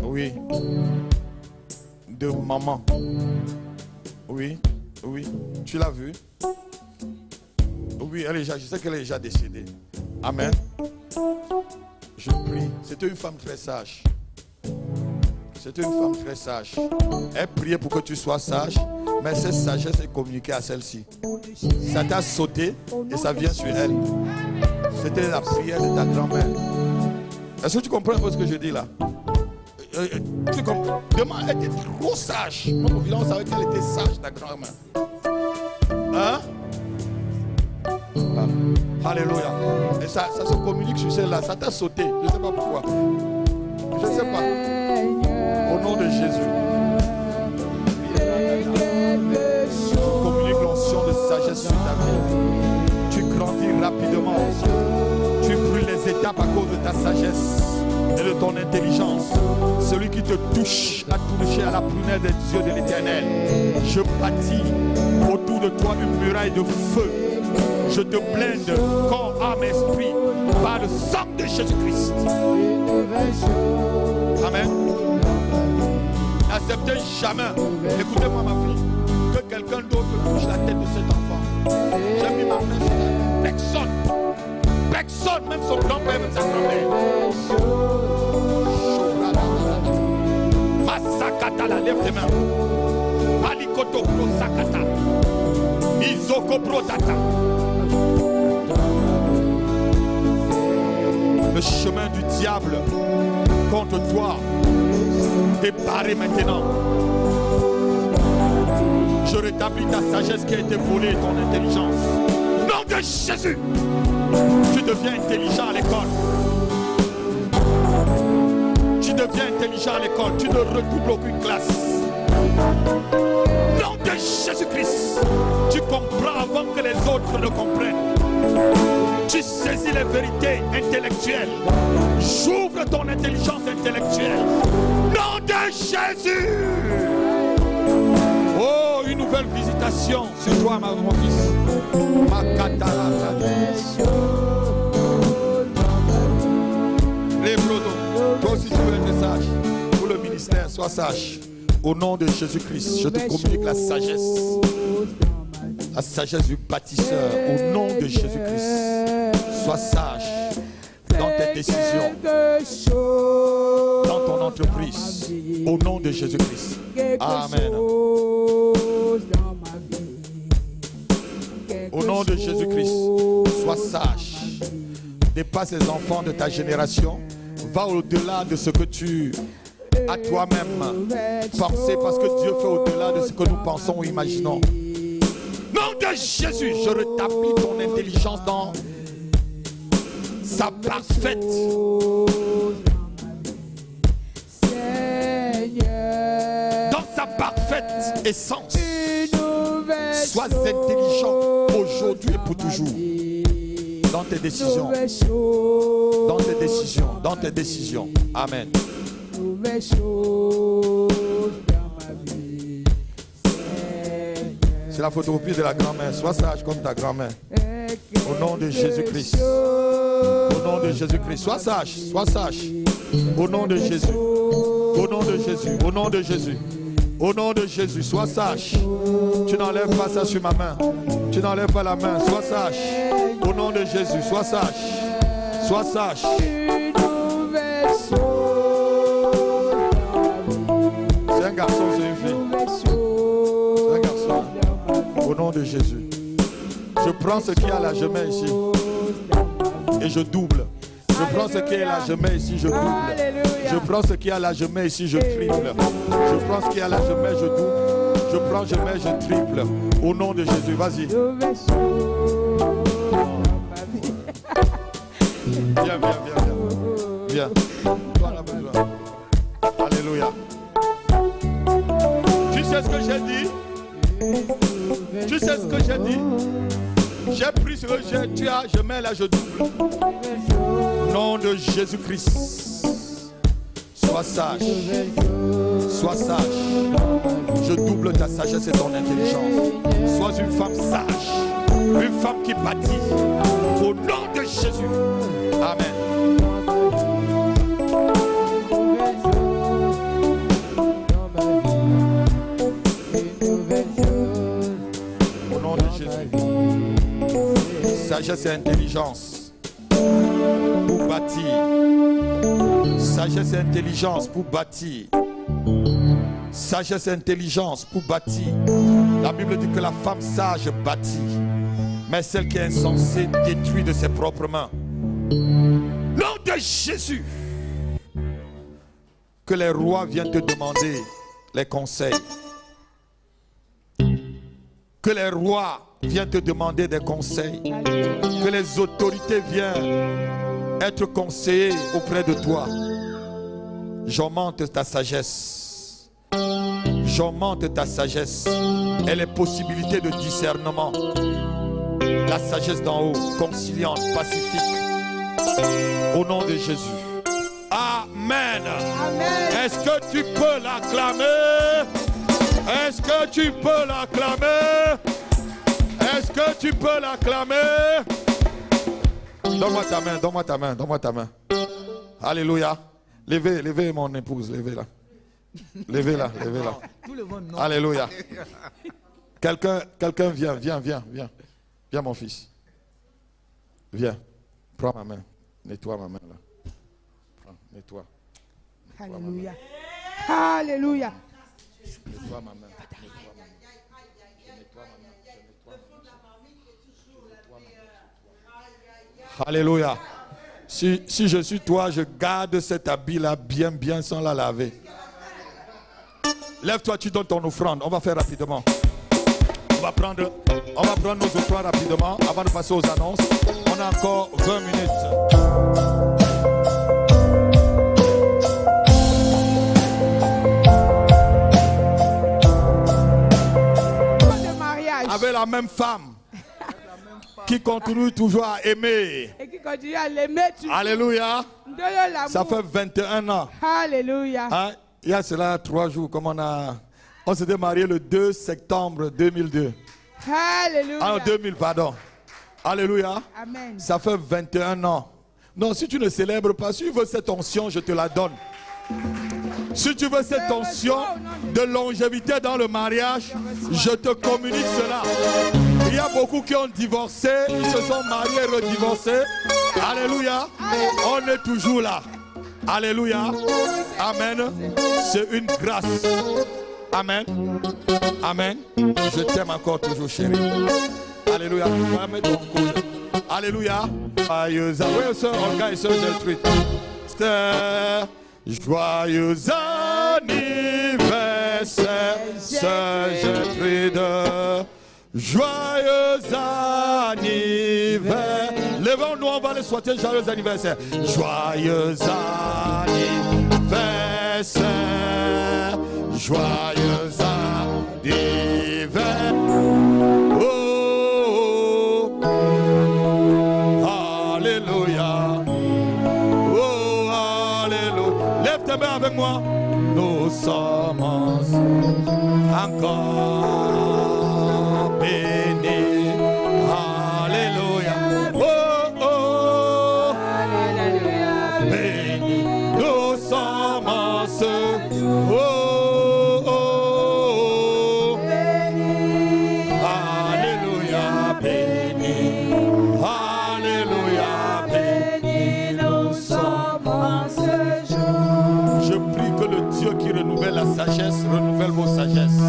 Oui. De maman. Oui, oui. Tu l'as vue? Oui, je sais qu'elle est déjà décédée. Amen. Je prie. C'était une femme très sage. C'était une femme très sage. Elle priait pour que tu sois sage, mais cette sagesse est communiquée à celle-ci. Ça t'a sauté et ça vient sur elle. C'était la prière de ta grand-mère. Est-ce que tu comprends un peu ce que je dis là? Tu comprends? Demain, elle était trop sage. Moi, au village, on savait qu'elle était sage, ta grand-mère. Hein? Ah. Alléluia. Et ça se communique sur celle-là. Ça t'a sauté. Je ne sais pas pourquoi. Je ne sais pas. Au nom de Jésus. Communique l'onction de sagesse sur ta vie. Tu grandis rapidement. Tu brûles les étapes à cause de ta sagesse et de ton intelligence. Celui qui te touche a touché à la prunelle des yeux de l'Éternel. Je bâtis autour de toi une muraille de feu. Je te blinde, corps, âme, esprit, par le sang de Jésus-Christ. Amen. N'acceptez jamais, écoutez-moi ma fille, que quelqu'un d'autre touche la tête de cet enfant. J'ai mis ma main sur elle. Personne. Personne, même son grand-père, même sa grand-mère. Masakata, la lève tes mains. Malikoto pro sakata. Izoko pro tata. Le chemin du diable contre toi est barré maintenant. Je rétablis ta sagesse qui a été volée, ton intelligence. Nom de Jésus, tu deviens intelligent à l'école. Tu deviens intelligent à l'école. Tu ne redoubles aucune classe. Nom de Jésus-Christ, tu comprends avant que les autres ne comprennent. Tu saisis les vérités intellectuelles. J'ouvre ton intelligence intellectuelle. Nom de Jésus. Oh, une nouvelle visitation sur toi, mon fils. Toi aussi tu veux être sage. Pour le ministère, sois sage. Au nom de Jésus-Christ, je te communique la sagesse. La sagesse du bâtisseur. Au nom de Jésus-Christ, sois sage dans tes décisions, dans ton entreprise. Au nom de Jésus-Christ. Amen. Au nom de Jésus-Christ, sois sage. Dépasse les enfants de ta génération. Va au-delà de ce que tu as toi-même pensé, parce que Dieu fait au-delà de ce que nous pensons ou imaginons. Nom de Jésus, je rétablis ton intelligence dans sa parfaite essence. Sois intelligent aujourd'hui et pour toujours. Dans tes décisions. Dans tes décisions. Dans tes décisions. Amen. C'est la photocopie de la grand-mère. Sois sage comme ta grand-mère. Au nom de Jésus-Christ. Au nom de Jésus-Christ. Sois sage. Sois sage. Au nom de Jésus. Au nom de Jésus. Au nom de Jésus. Au nom de Jésus. Sois sage. Tu n'enlèves pas ça sur ma main. Tu n'enlèves pas la main. Sois sage. Au nom de Jésus. Sois sage. Sois sage. C'est un garçon, c'est une fille. C'est un garçon. Au nom de Jésus. Je prends ce qui est à la gemaie ici. Et je double. Je prends ce qui est à la gemaie ici, je double. Je prends ce qui est à la gemaie ici, je triple. Je prends ce qui est à la gemaie, je double. Je prends gemaie, je triple. Au nom de Jésus, vas-y. Viens, viens, viens, viens. Viens. Toi, là, besoin. Alléluia. Tu sais ce que j'ai dit? Tu sais ce que j'ai dit? J'ai pris ce que tu as, je mets là, je double. Nom de Jésus-Christ. Sois sage. Sois sage. Je double ta sagesse et ton intelligence. Sois une femme sage. Une femme qui bâtit. Au nom de Jésus. Amen. Au nom de Jésus. Sagesse et intelligence pour bâtir. Sagesse et intelligence pour bâtir. Sagesse et intelligence pour bâtir. La Bible dit que la femme sage bâtit, mais celle qui est insensée détruit de ses propres mains. Nom de Jésus. Que les rois viennent te demander les conseils. Que les rois viennent te demander des conseils. Que les autorités viennent être conseillées auprès de toi. J'augmente ta sagesse. J'augmente ta sagesse et les possibilités de discernement. La sagesse d'en haut, conciliante, pacifique. Au nom de Jésus. Amen. Amen. Est-ce que tu peux l'acclamer? Est-ce que tu peux l'acclamer? Est-ce que tu peux l'acclamer? Donne-moi ta main, donne-moi ta main, donne-moi ta main. Alléluia. Levez mon épouse, levez-la. Levez-la, levez-la. Alléluia. Quelqu'un vient. Viens mon fils. Viens. Prends ma main. Nettoie ma main là. Prends, nettoie. Alléluia. Alléluia. Nettoie ma main. Alléluia. Si je suis toi, je garde cet habit-là bien sans la laver. Lève-toi, tu donnes ton offrande. On va faire rapidement. On va prendre nos offrandes rapidement avant de passer aux annonces. On a encore 20 minutes. Avec la même femme qui continue toujours à aimer. Et qui continue à l'aimer. Alléluia. Ça fait 21 ans. Alléluia. Hein? Il y a cela 3 jours, comme on s'était marié le 2 septembre 2002. Alléluia. Ah, 2000, pardon. Alléluia. Amen. Ça fait 21 ans. Non, si tu ne célèbres pas, si tu veux cette onction, je te la donne. Si tu veux cette onction de longévité dans le mariage, je te communique cela. Il y a beaucoup qui ont divorcé, ils se sont mariés et redivorcés. Alléluia. On est toujours là. Alléluia. Amen. C'est une grâce. Amen. Amen. Je t'aime encore toujours, chérie. Alléluia. Alléluia. Joyeux anniversaire, Sœur Gertrude. Joyeux anniversaire. Levons-nous, on va les souhaiter joyeux anniversaire. Joyeux anniversaire. Joyeux anniversaire. Oh, alléluia. Oh, alléluia. Lève tes mains avec moi. Nous sommes encore bénis. Alléluia. Oh, oh, alléluia. Bénis. Nous sommes oh, oh, oh. Alléluia. Bénis. Alléluia. Bénis. Nous sommes ce jour. Je prie que le Dieu qui renouvelle la sagesse renouvelle vos sagesses.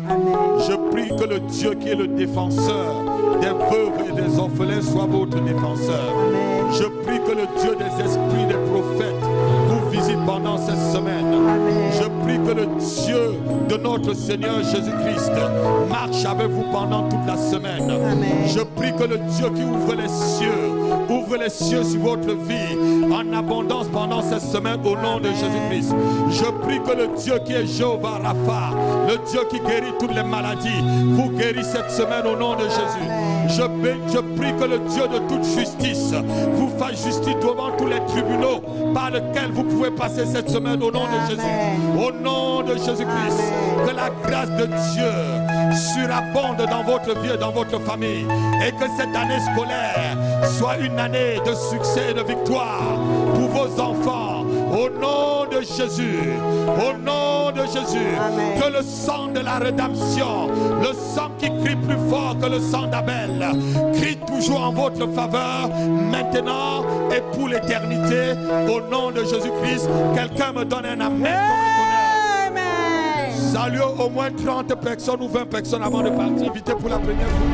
Amen. Je prie que le Dieu qui est le défenseur des veuves et des orphelins soit votre défenseur. Amen. Je prie que le Dieu des esprits des prophètes vous visite pendant cette semaine. Amen. Je prie que le Dieu de notre Seigneur Jésus-Christ marche avec vous pendant toute la semaine. Amen. Je prie que le Dieu qui ouvre les cieux sur votre vie en abondance pendant cette semaine au nom de Jésus-Christ. Je prie que le Dieu qui est Jéhovah Rapha, le Dieu qui guérit toutes les maladies, vous guérit cette semaine au nom de Jésus. Je prie que le Dieu de toute justice vous fasse justice devant tous les tribunaux par lesquels vous pouvez passer cette semaine au nom de Jésus. Au nom de Jésus-Christ, que la grâce de Dieu surabonde dans votre vie et dans votre famille, et que cette année scolaire soit une année de succès et de victoire pour vos enfants. Au nom de Jésus, au nom de Jésus. Amen. Que le sang de la rédemption, le sang qui crie plus fort que le sang d'Abel, crie toujours en votre faveur, maintenant et pour l'éternité. Au nom de Jésus-Christ, quelqu'un me donne un amen. Amen. Salut au moins 30 personnes ou 20 personnes avant de partir. Invitez pour la première fois.